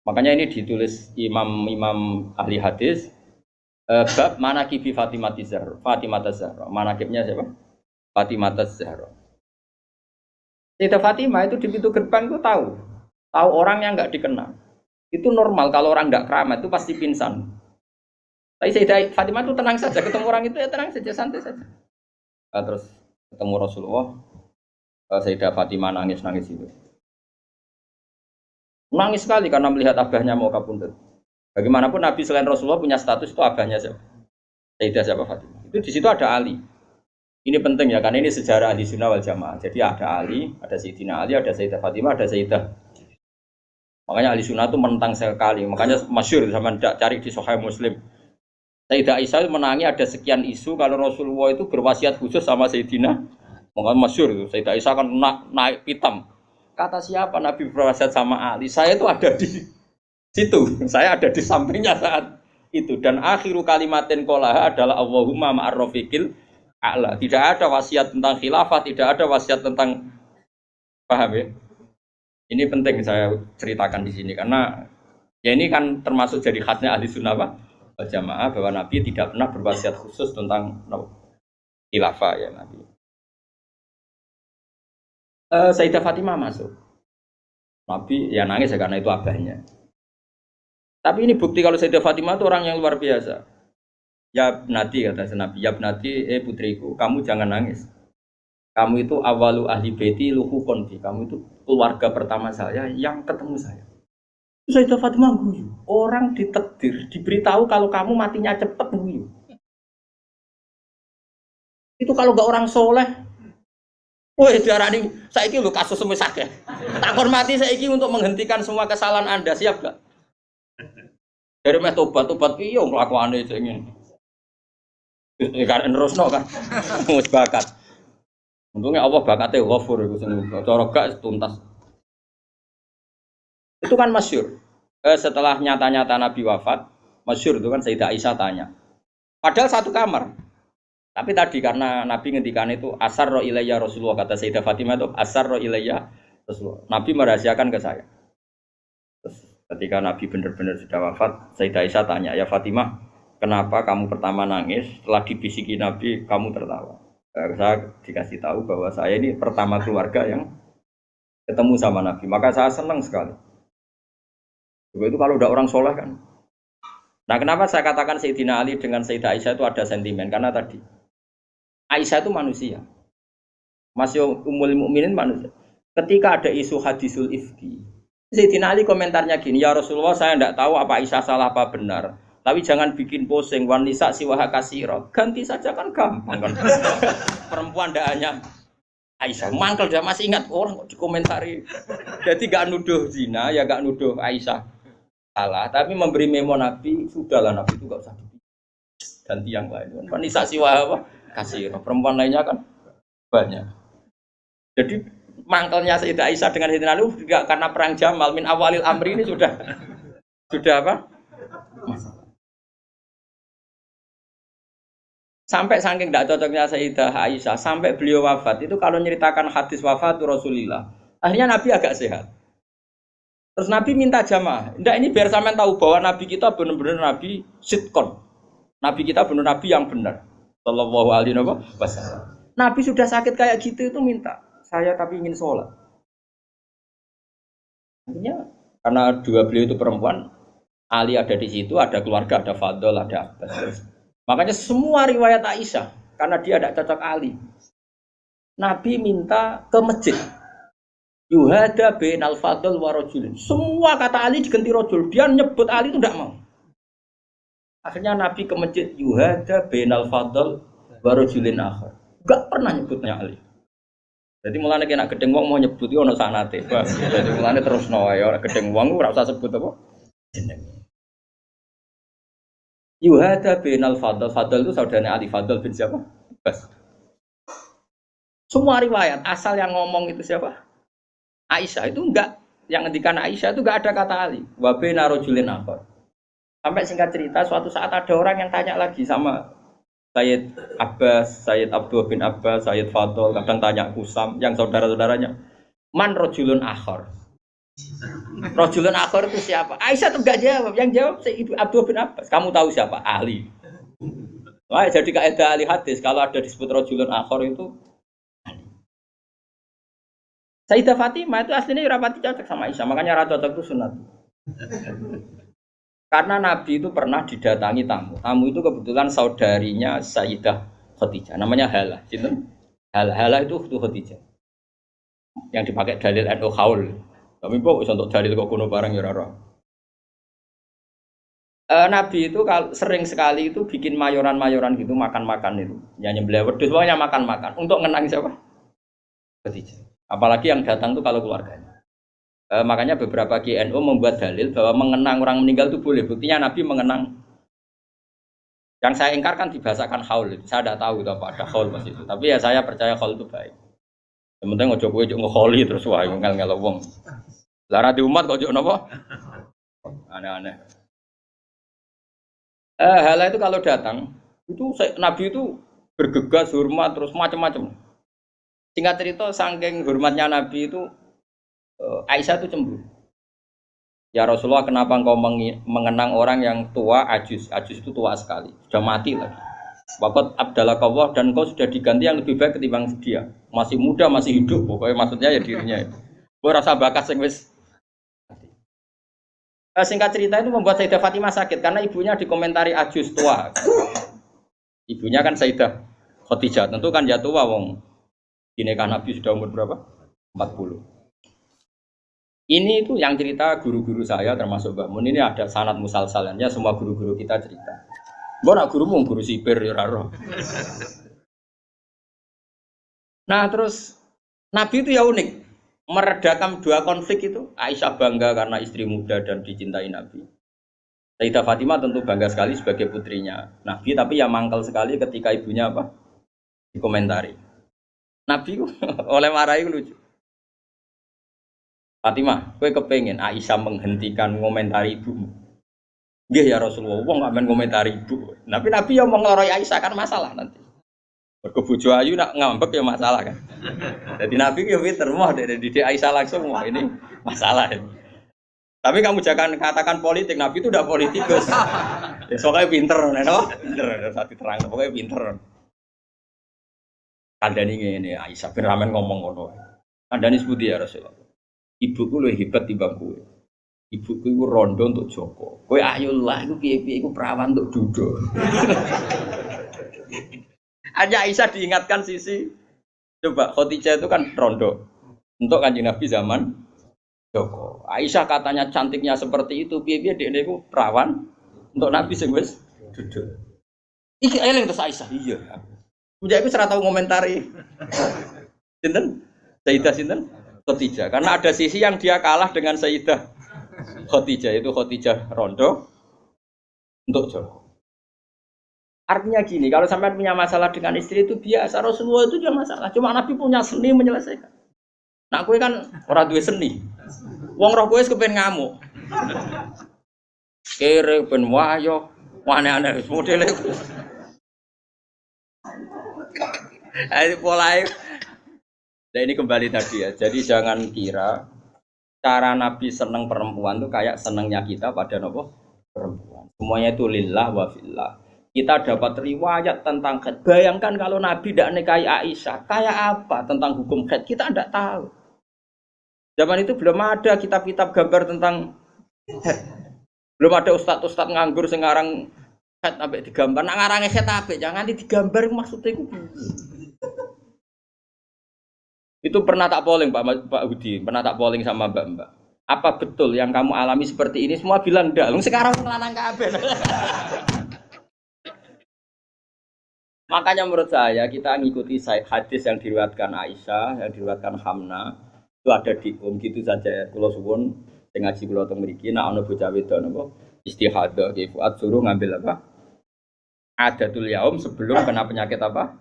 Makanya ini ditulis imam ahli hadis bab manaqibi Fatimah Zahra. Fatimah Zahra. Manaqibnya siapa? Fatimah Zahra. Sayyidah Fatimah itu di pintu gerbang itu tahu orang yang nggak dikenal. Itu normal kalau orang nggak keramat itu pasti pingsan. Tapi Sayyidah Fatimah itu tenang saja, ketemu orang itu ya tenang saja, santai saja. Terus ketemu Rasulullah, Sayyidah Fatimah nangis itu. Nangis sekali karena melihat abahnya mau kabundut. Bagaimanapun Nabi selain Rasulullah punya status itu abahnya siapa? Sayyidah siapa Fatimah. Itu di situ ada Ali. Ini penting ya, karena ini sejarah ahli sunnah wal jamaah. Jadi ada Ali, ada Sayyidina Ali, ada Sayyidah Fatimah, ada Sayyidah. Makanya ahli sunnah itu menentang sekali. Makanya masyhur zaman cari di Sahih Muslim. Sayyidah Aisyah menangi ada sekian isu kalau Rasulullah itu berwasiat khusus sama Sayyidina. Makanya masyhur itu. Sayyidah Aisyah kan naik pitam. Kata siapa Nabi berwasiat sama Ali? Saya itu ada di situ. Saya ada di sampingnya saat itu. Dan akhiru kalimatin qolaha adalah Allahumma ma'arrafiqil a'la. Tidak ada wasiat tentang khilafah, tidak ada wasiat tentang, paham ya? Ini penting saya ceritakan di sini karena ya ini kan termasuk jadi khasnya ahli sunnah wal jamaah bahwa Nabi tidak pernah berwasiat khusus tentang khilafah ya Nabi. Sayyidah Fatimah masuk. Nabi ya nangis ya karena itu abahnya. Tapi ini bukti kalau Sayyidah Fatimah itu orang yang luar biasa. Ya Nabi kata Nabi, ya Nabi, putriku, kamu jangan nangis. Kamu itu awalu ahli baiti luhu konfi. Kamu itu keluarga pertama saya yang ketemu saya. Sayyidah Fatimah guyu. Orang ditakdir, diberitahu kalau kamu matinya cepat guyu. Itu kalau nggak orang soleh, woi diarani saiki lho kasus semua sakit. Tak hormati saiki untuk menghentikan semua kesalahan Anda, siap gak? Dari meh tobat piye kelakuane sing ngene. Kan nerusno kan. Wis bakat. Untungnya Allah bakatnya ghafur iku sing cara gak tuntas. Itu kan masyhur. Setelah nyata-nyata Nabi wafat, masyhur itu kan Sayyidah Aisyah tanya. Padahal satu kamar. Tapi tadi karena Nabi ngendikan itu asarra ilayya Rasulullah, kata Sayyidah Fatimah itu asarra ilayya Rasulullah. Nabi merahasiakan ke saya. Terus ketika Nabi benar-benar sudah wafat, Sayyidah Aisyah tanya, "Ya Fatimah, kenapa kamu pertama nangis? Setelah dibisiki Nabi, kamu tertawa?" Saya dikasih tahu bahwa saya ini pertama keluarga yang ketemu sama Nabi. Maka saya senang sekali. Itu kalau udah orang soleh kan. Nah, kenapa saya katakan Sayyidina Ali dengan Sayyidah Aisyah itu ada sentimen? Karena tadi Aisyah itu manusia, masih Ummul Mukminin manusia. Ketika ada isu hadisul ifki, Sayyidina Ali komentarnya gini, ya Rasulullah, saya tidak tahu apa Aisyah salah apa benar, tapi jangan bikin pusing. Wanisa siwaha kasiro, ganti saja kan gampang kan. Perempuan tidak hanya Aisyah, mangkel dia masih ingat orang kok dikomentari. Jadi gak nuduh zina, ya gak nuduh Aisyah salah, tapi memberi memo Nabi, sudahlah Nabi itu gak usah ganti yang lain. Wanisa siwaha apa? Kasih perempuan lainnya kan banyak. Jadi mangkelnya Sayyidah Aisyah dengan Sayyidina Ali juga karena perang Jamal min awalil amri ini sudah apa? Sampai saking tidak cocoknya Sayyidah Aisyah sampai beliau wafat itu kalau nyeritakan hadis wafat Rasulullah, akhirnya Nabi agak sehat. Terus Nabi minta jamaah. Ndak ini biar sampean tahu bahwa Nabi kita benar-benar Nabi sitkon. Nabi kita benar Nabi yang benar. Sallallahu alaihi wasallam. Nabi sudah sakit kayak gitu itu minta, saya tapi ingin sholat. Akhirnya karena dua beliau itu perempuan, Ali ada di situ, ada keluarga, ada Fadl, ada Abbas. Makanya semua riwayat Aisyah, karena dia tidak cocok Ali. Nabi minta ke masjid. Yuhada bainal Fadl wa rajulin. Semua kata Ali diganti rajul. Dia nyebut Ali itu tidak mau. Akhirnya Nabi ke masjid yuhada bainal Fadl wa rajulin akhar. Enggak pernah nyebutnya Ali. Jadi mulane kena gedeng wong mau nyebut yo ono sanate. Jadi mulane terus wae ora gedeng wong ora usah sebut apa jeneng. Yuhada bainal Fadl. Fadl itu saudaranya Ali, Fadl bin siapa? Bas. Semua riwayat asal yang ngomong itu siapa? Aisyah itu enggak, yang ngendikan Aisyah itu enggak ada kata Ali. Wa baina rajulin akhar. Sampai singkat cerita, suatu saat ada orang yang tanya lagi sama Sayyid Abbas, Sayyid Abdul bin Abbas, Sayyid Fadl, kadang tanya Kusam, yang saudara-saudaranya. Man rajulun akhar. Rajulun akhar itu siapa? Aisyah tuh enggak jawab, yang jawab Sayyid Abdul bin Abbas. Kamu tahu siapa? Ali. Wah, jadi kaidah ahli hadis, kalau ada disebut rajulun akhar itu Ali. Sayyidah Fatimah itu aslinya rapati cocok sama Aisyah, makanya rata cocok itu sunat. Karena Nabi itu pernah didatangi tamu. Tamu itu kebetulan saudarinya Sayyidah Khadijah. Namanya Halah. Halah itu Khadijah. Yang dipakai dalil NU Haul. Tapi kok untuk dalil kok kuno barang ya rara. Nabi itu sering sekali itu bikin mayoran-mayoran gitu, makan-makan itu. Ya nyembelih wedhus pokoknya makan-makan untuk ngenang siapa? Khadijah. Apalagi yang datang tuh kalau keluarganya. Makanya beberapa GNU membuat dalil bahwa mengenang orang meninggal itu boleh. Buktinya Nabi mengenang. Yang saya ingkarkan dibahasakan haul. Saya tidak tahu itu apa ada haul pas itu. Tapi ya saya percaya haul itu baik. Yang penting ojo kowe ojo ngeholi terus wae ngel-ngel wong. Lah di umat kok ojo napa? Aneh-aneh. Hal itu kalau datang itu Nabi itu bergegas hormat terus macam-macam. Singkat cerita saking hormatnya Nabi itu Aisyah itu cemburu. Ya Rasulullah, kenapa engkau mengenang orang yang tua, ajus? Ajus itu tua sekali, sudah mati lagi. Waqat abdalakallah dan kau sudah diganti yang lebih baik ketimbang dia. Masih muda, masih hidup, pokoknya maksudnya ya dirinya itu. Gue rasa bakat sing wis. Singkat cerita itu membuat Sayyidah Fatimah sakit karena ibunya dikomentari ajus tua. Ibunya kan Sayyidah Khadijah, tentu kan ya tua wong. Dinikah Nabi sudah umur berapa? 40. Ini itu yang cerita guru-guru saya termasuk Mbak Mun ini ada sanad musalsalannya semua guru-guru kita cerita. Mbok nak gurumu guru sipir ya ora. Nah, terus Nabi itu ya unik. Meredakan dua konflik itu. Aisyah bangga karena istri muda dan dicintai Nabi. Sayyidah Fatimah tentu bangga sekali sebagai putrinya Nabi, tapi ya mangkel sekali ketika ibunya apa? Dikomentari. Nabi oleh marahi lucu. Fatimah, kowe kepengen Aisyah menghentikan ngomentari ibumu? Nggih ya Rasulullah, wong gak men komentari ibu. Tapi Nabi yang mau ngeloroi Aisyah kan masalah nanti. Berkebujo ayu nak ngambek ya masalah kan. Jadi Nabi ya pinter mau dari didik Aisyah langsung wah ini masalah ini. Tapi kamu jangan katakan politik, Nabi itu udah politikus. Ya soalnya pinter, no? Pinter, saat terang, pokoknya pinter. Kandani ini Aisyah bin Ramen ngomong ngono. Kandani sebuti ya Rasulullah. Ibuku lebih hebat timbang kowe. Ibuku itu rondo untuk Joko. Kowe ayolah, itu piye-piye itu perawan untuk Dudo. Hanya Aisyah diingatkan sisi. Coba Khadijah itu kan rondo untuk Kanjeng Nabi zaman Joko. Aisyah katanya cantiknya seperti itu, piye-piye dekne iku perawan untuk Nabi sing wis Dudo. Iki eling terus Aisyah. Iya. Punya iku ora tau ngomentari. Sinten? Sayyidah sinten? Khadijah. Karena ada sisi yang dia kalah dengan Sayyidah Khadijah, itu Khadijah rondo untuk Joko. Artinya gini, kalau sampai punya masalah dengan istri itu biasa, Rasulullah itu juga masalah. Cuma Nabi punya seni menyelesaikan. Nah, kowe kan ora duwe seni. Wong roh kowe kepen ngamuk. Kere ben wayo, aneh-aneh modele. Ayo polahe. Nah, ini kembali tadi ya. Jadi jangan kira cara Nabi seneng perempuan itu kayak senengnya kita pada nopo perempuan. Semuanya itu lillah wa fillah. Kita dapat riwayat tentang haid. Bayangkan kalau Nabi tidak nikahi Aisyah, kayak apa tentang hukum haid? Kita tidak tahu. Zaman itu belum ada kitab-kitab gambar tentang haid. Belum ada ustadz-ustadz nganggur sekarang haid sampai digambar. Nak ngarang haid apa? Jangan digambar maksudnya itu. Itu pernah tak polling Pak Hudi, pernah tak polling sama Mbak. Apa betul yang kamu alami seperti ini? Semua bilang enggak. Sekarang lanang kabeh. Makanya menurut saya kita ngikuti hadis yang diriwayatkan Aisyah, yang diriwayatkan Hamna, itu ada di gitu saja. Kula suwun sing ngaji kula teng mriki nek ana bocah wedok napa istihadah nggih Fuad suruh ngambil apa? Adatul yaum sebelum kena penyakit apa?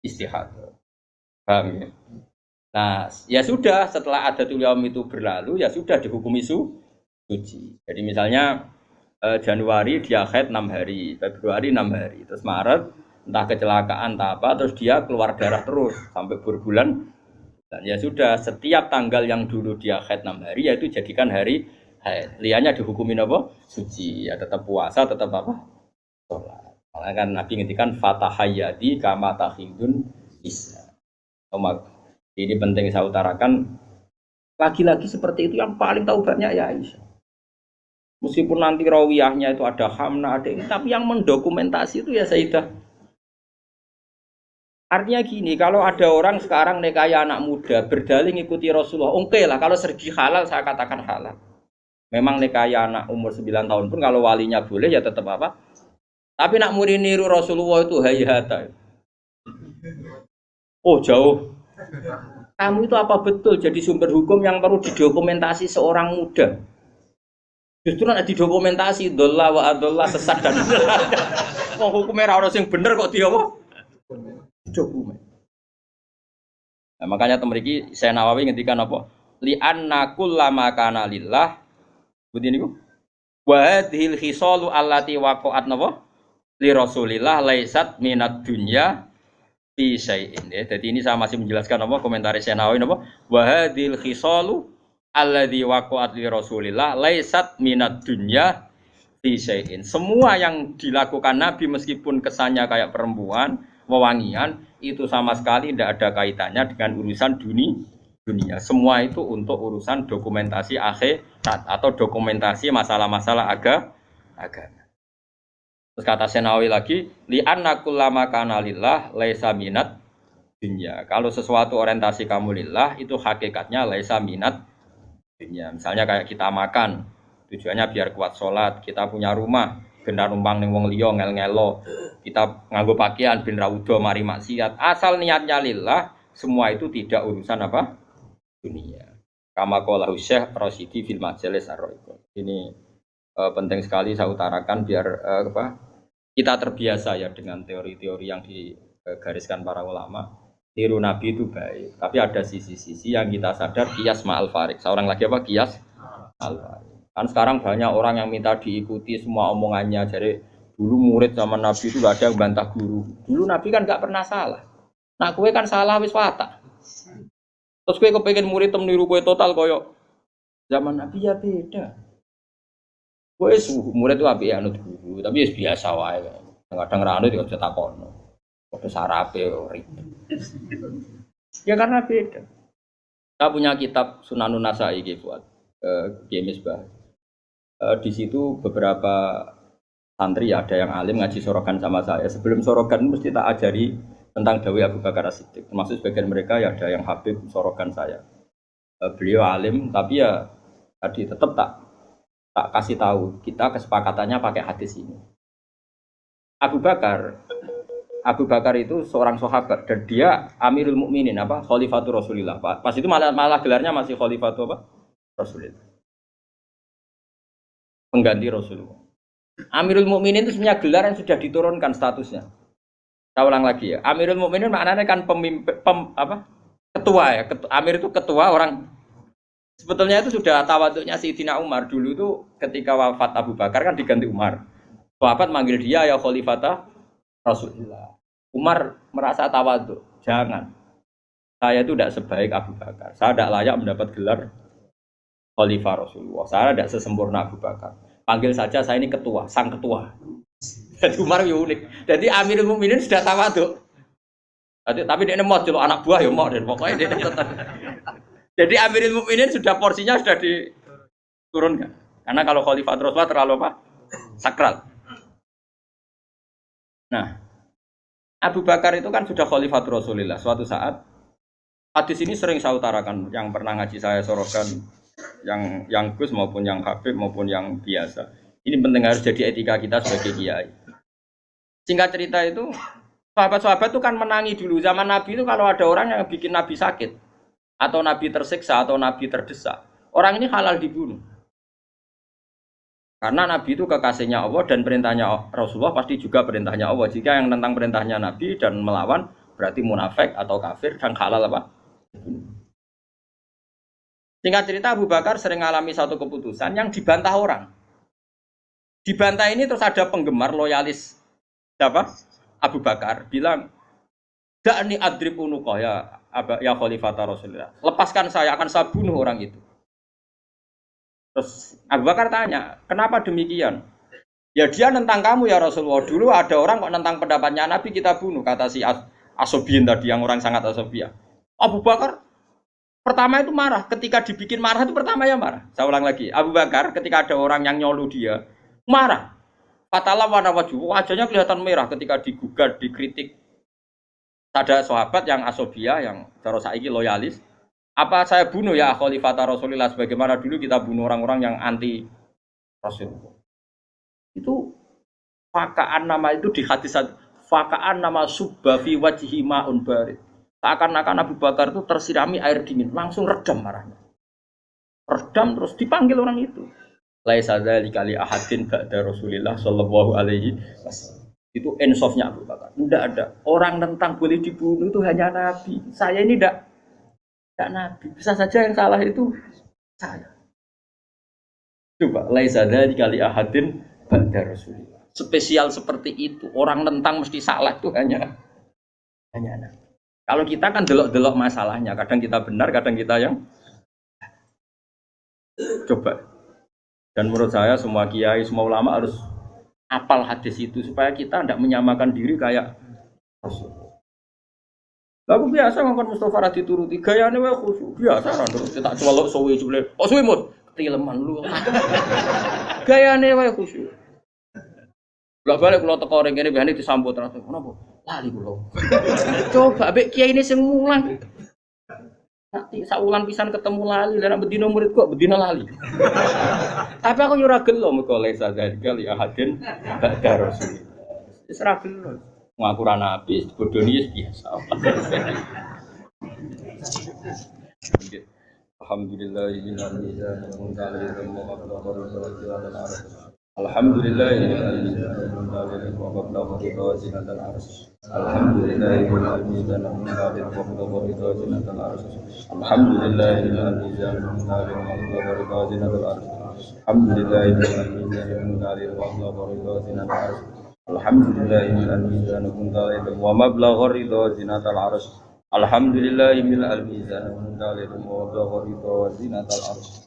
Istihadah. Paham ya? Nah, ya sudah setelah adatul yaum itu berlalu ya sudah dihukumi suci. Jadi misalnya Januari dia haid 6 hari, Februari 6 hari, terus Maret entah kecelakaan entah apa terus dia keluar darah terus sampai berbulan. Dan ya sudah setiap tanggal yang dulu dia haid 6 hari yaitu jadikan hari haid. Liannya dihukumin apa? Suci. Ya tetap puasa, tetap apa? Sholat. Malah kan Nabi ngintikan fatahayyadi kama tahidun isa. Ini penting saya utarakan. Lagi-lagi seperti itu yang paling tahu banyak ya Aisyah. Meskipun nanti rawiyahnya itu ada Hamna, ada ini, tapi yang mendokumentasi itu ya Sayyidah. Artinya gini, kalau ada orang sekarang nikahi anak muda berdalih ngikuti Rasulullah, oke lah kalau segi halal saya katakan halal. Memang nikahi anak umur 9 tahun pun kalau walinya boleh ya tetap apa? Tapi nak murid niru Rasulullah itu hayata. Oh jauh. Kamu itu apa betul jadi sumber hukum yang perlu didokumentasi seorang muda? Justru nak didokumentasi dolla wa adolla sesat dan mau hukumnya orang yang bener kok dia apa? Dokumen. Nah, makanya temeriki saya Nawawi ngendikan apa? Li anna kullama kana lillah. Begini niku. Wa hadhil khisalu allati waqa'at napa? Li Rasulillah laisat minad dunya fi syai'in. Jadi ini saya masih menjelaskan apa komentar saya Nawawi apa? Wa hadhil khisalu alladzi waqa'at li Rasulillah laisat minad dunya Bisain. Semua yang dilakukan Nabi meskipun kesannya kayak perempuan, wewangian, itu sama sekali tidak ada kaitannya dengan urusan dunia. Semua itu untuk urusan dokumentasi akhirat atau dokumentasi masalah-masalah agama. Terus kata Senawi lagi, li anna kullama kana lillah laisa minat dunya. Kalau sesuatu orientasi kamu lillah itu hakikatnya laisa minat dunya. Misalnya kayak kita makan, tujuannya biar kuat sholat, kita punya rumah, ben numpang ning wong liya ngel-ngelo, kita nganggo pakaian ben ra udo mari maksiat. Asal niatnya lillah, semua itu tidak urusan apa? Dunia. Kama qala Syekh Rasyidi fil Majalis Ar-Ra'iqah. Ini penting sekali saya utarakan biar kita terbiasa ya dengan teori-teori yang digariskan para ulama. Tiru Nabi itu baik, tapi ada sisi-sisi yang kita sadar kias ma'al farik. Seorang lagi apa? Kias ma'al farik. Kan sekarang banyak orang yang minta diikuti semua omongannya. Jadi dulu murid zaman Nabi itu gak ada yang bantah guru. Dulu Nabi kan gak pernah salah. Nah kue kan salah wis watak. Terus kue kepengen murid meniru kue total koyo zaman Nabi ya beda. Kue murid itu api anut guru, tapi biasa wae. Kadang ranut juga bisa takono. Kode sarape ribet. Ya karena beda. Saya punya kitab Sunanun Nasai buat Misbah. Di situ beberapa santri ada yang alim ngaji sorogan sama saya. Sebelum sorogan mesti tak ajari tentang Dawi Abu Bakar As-Siddiq. Termasuk sebagian mereka ya ada yang habib sorogan saya. Beliau alim tapi ya tadi tetap tak kasih tahu kita kesepakatannya pakai hadis ini. Abu Bakar itu seorang sahabat dan dia Amirul Mukminin Khalifatul Rasulillah. Pas itu malah gelarnya masih Khalifatul Rasulillah. Pengganti Rasulullah. Amirul Mukminin itu sebenarnya gelar yang sudah diturunkan statusnya. Saya ulang lagi ya. Amirul Mukminin maknanya kan pemimpin ketua ya. Amir itu ketua orang. Sebetulnya itu sudah tawaduknya Sayyidina Umar dulu itu ketika wafat Abu Bakar kan diganti Umar. Sahabat manggil dia ya Khalifata Rasulullah. Umar merasa tawaduk. Jangan. Saya itu tidak sebaik Abu Bakar. Saya tidak layak mendapat gelar Khalifah Rasulullah. Saya tidak sesempurna Abu Bakar. Panggil saja saya ini ketua, sang ketua. Jadi Umar unik. Jadi Amirul Mukminin sudah tawaduk. Tapi dia mau celok anak buah ya mau dan pokoknya dia tetap. Jadi Amirul Mukminin sudah porsinya sudah diturunkan. Karena kalau Khalifah Rasulullah terlalu sakral. Nah, Abu Bakar itu kan sudah Khalifah Rasulullah. Suatu saat hadis ini sering saya utarakan yang pernah ngaji saya sorokan yang Gus maupun yang Habib maupun yang biasa. Ini penting harus jadi etika kita sebagai kiai. Singkat cerita itu sahabat-sahabat itu kan menangi dulu zaman Nabi itu kalau ada orang yang bikin Nabi sakit atau Nabi tersiksa atau Nabi terdesak, orang ini halal dibunuh. Karena Nabi itu kekasihnya Allah dan perintahnya Rasulullah pasti juga perintahnya Allah. Jika yang tentang perintahnya Nabi dan melawan berarti munafik atau kafir dan halal Singkat cerita Abu Bakar sering mengalami satu keputusan yang dibantah orang. Dibantah ini terus ada penggemar loyalis Abu Bakar bilang, "Da'ni adrib unuqah ya Khalifata Rasulullah. Lepaskan saya akan saya bunuh orang itu." Terus Abu Bakar tanya, "Kenapa demikian?" "Ya dia nentang kamu ya Rasulullah. Dulu ada orang kok nentang pendapatnya Nabi kita bunuh," kata si Asobiyin tadi yang orang sangat asobiyah. Abu Bakar pertama itu marah, ketika dibikin marah itu pertama ya marah. Saya ulang lagi, Abu Bakar ketika ada orang yang nyolu dia, marah. Fatalah warna wajahnya kelihatan merah ketika digugat, dikritik. Ada sahabat yang asobia, yang cara saiki loyalis. Apa saya bunuh ya Khalifata Rasulullah sebagaimana dulu kita bunuh orang-orang yang anti Rasulullah. Itu fakaan nama itu di hadis fakaan nama subba fi wajhi ma'un barid. Seakan-akan Abu Bakar itu tersirami air dingin, langsung redam marahnya. Redam terus dipanggil orang itu. Laisa dzalika li ahadin ba'da Rasulillah sallallahu alaihi wasallam. Itu ensofnya Abu Bakar. Tidak ada orang tentang boleh dibunuh itu hanya Nabi. Saya ini tidak Nabi. Bisa saja yang salah itu saya. Coba laisa dzalika li ahadin ba'da Rasulillah. Spesial seperti itu. Orang tentang mesti salah itu hanya Nabi. Kalau kita kan delok-delok masalahnya, kadang kita benar, kadang kita yang coba. Dan menurut saya semua kiai, semua ulama harus apal hadis itu supaya kita tidak menyamakan diri kayak Rasul. Lalu biasa ngomong Mustafa Radhi turuti gayane wae khusyuk. Biasa ra terus tak colok suwe jule. Oh suwe mut, ketileman lu. Gayane wae khusyuk. Lah balik kula teko ring kene biasane disambut terus. Kenapa? Lali kula. Coba mbek kiai ini sing mulang. Nanti saulan pisan ketemu lali lan bedino murid kok bedino lali. Tapi aku yo ora gelo mergo lesa dzalika ya hadin ba'da rasul. Wis ora gelo. Ngaku ra nabi bodoni biasa. Wa mablagha ridha zinatal arsh. Alhamdulillahil mizan wa mablagha ridha zinatal arsh.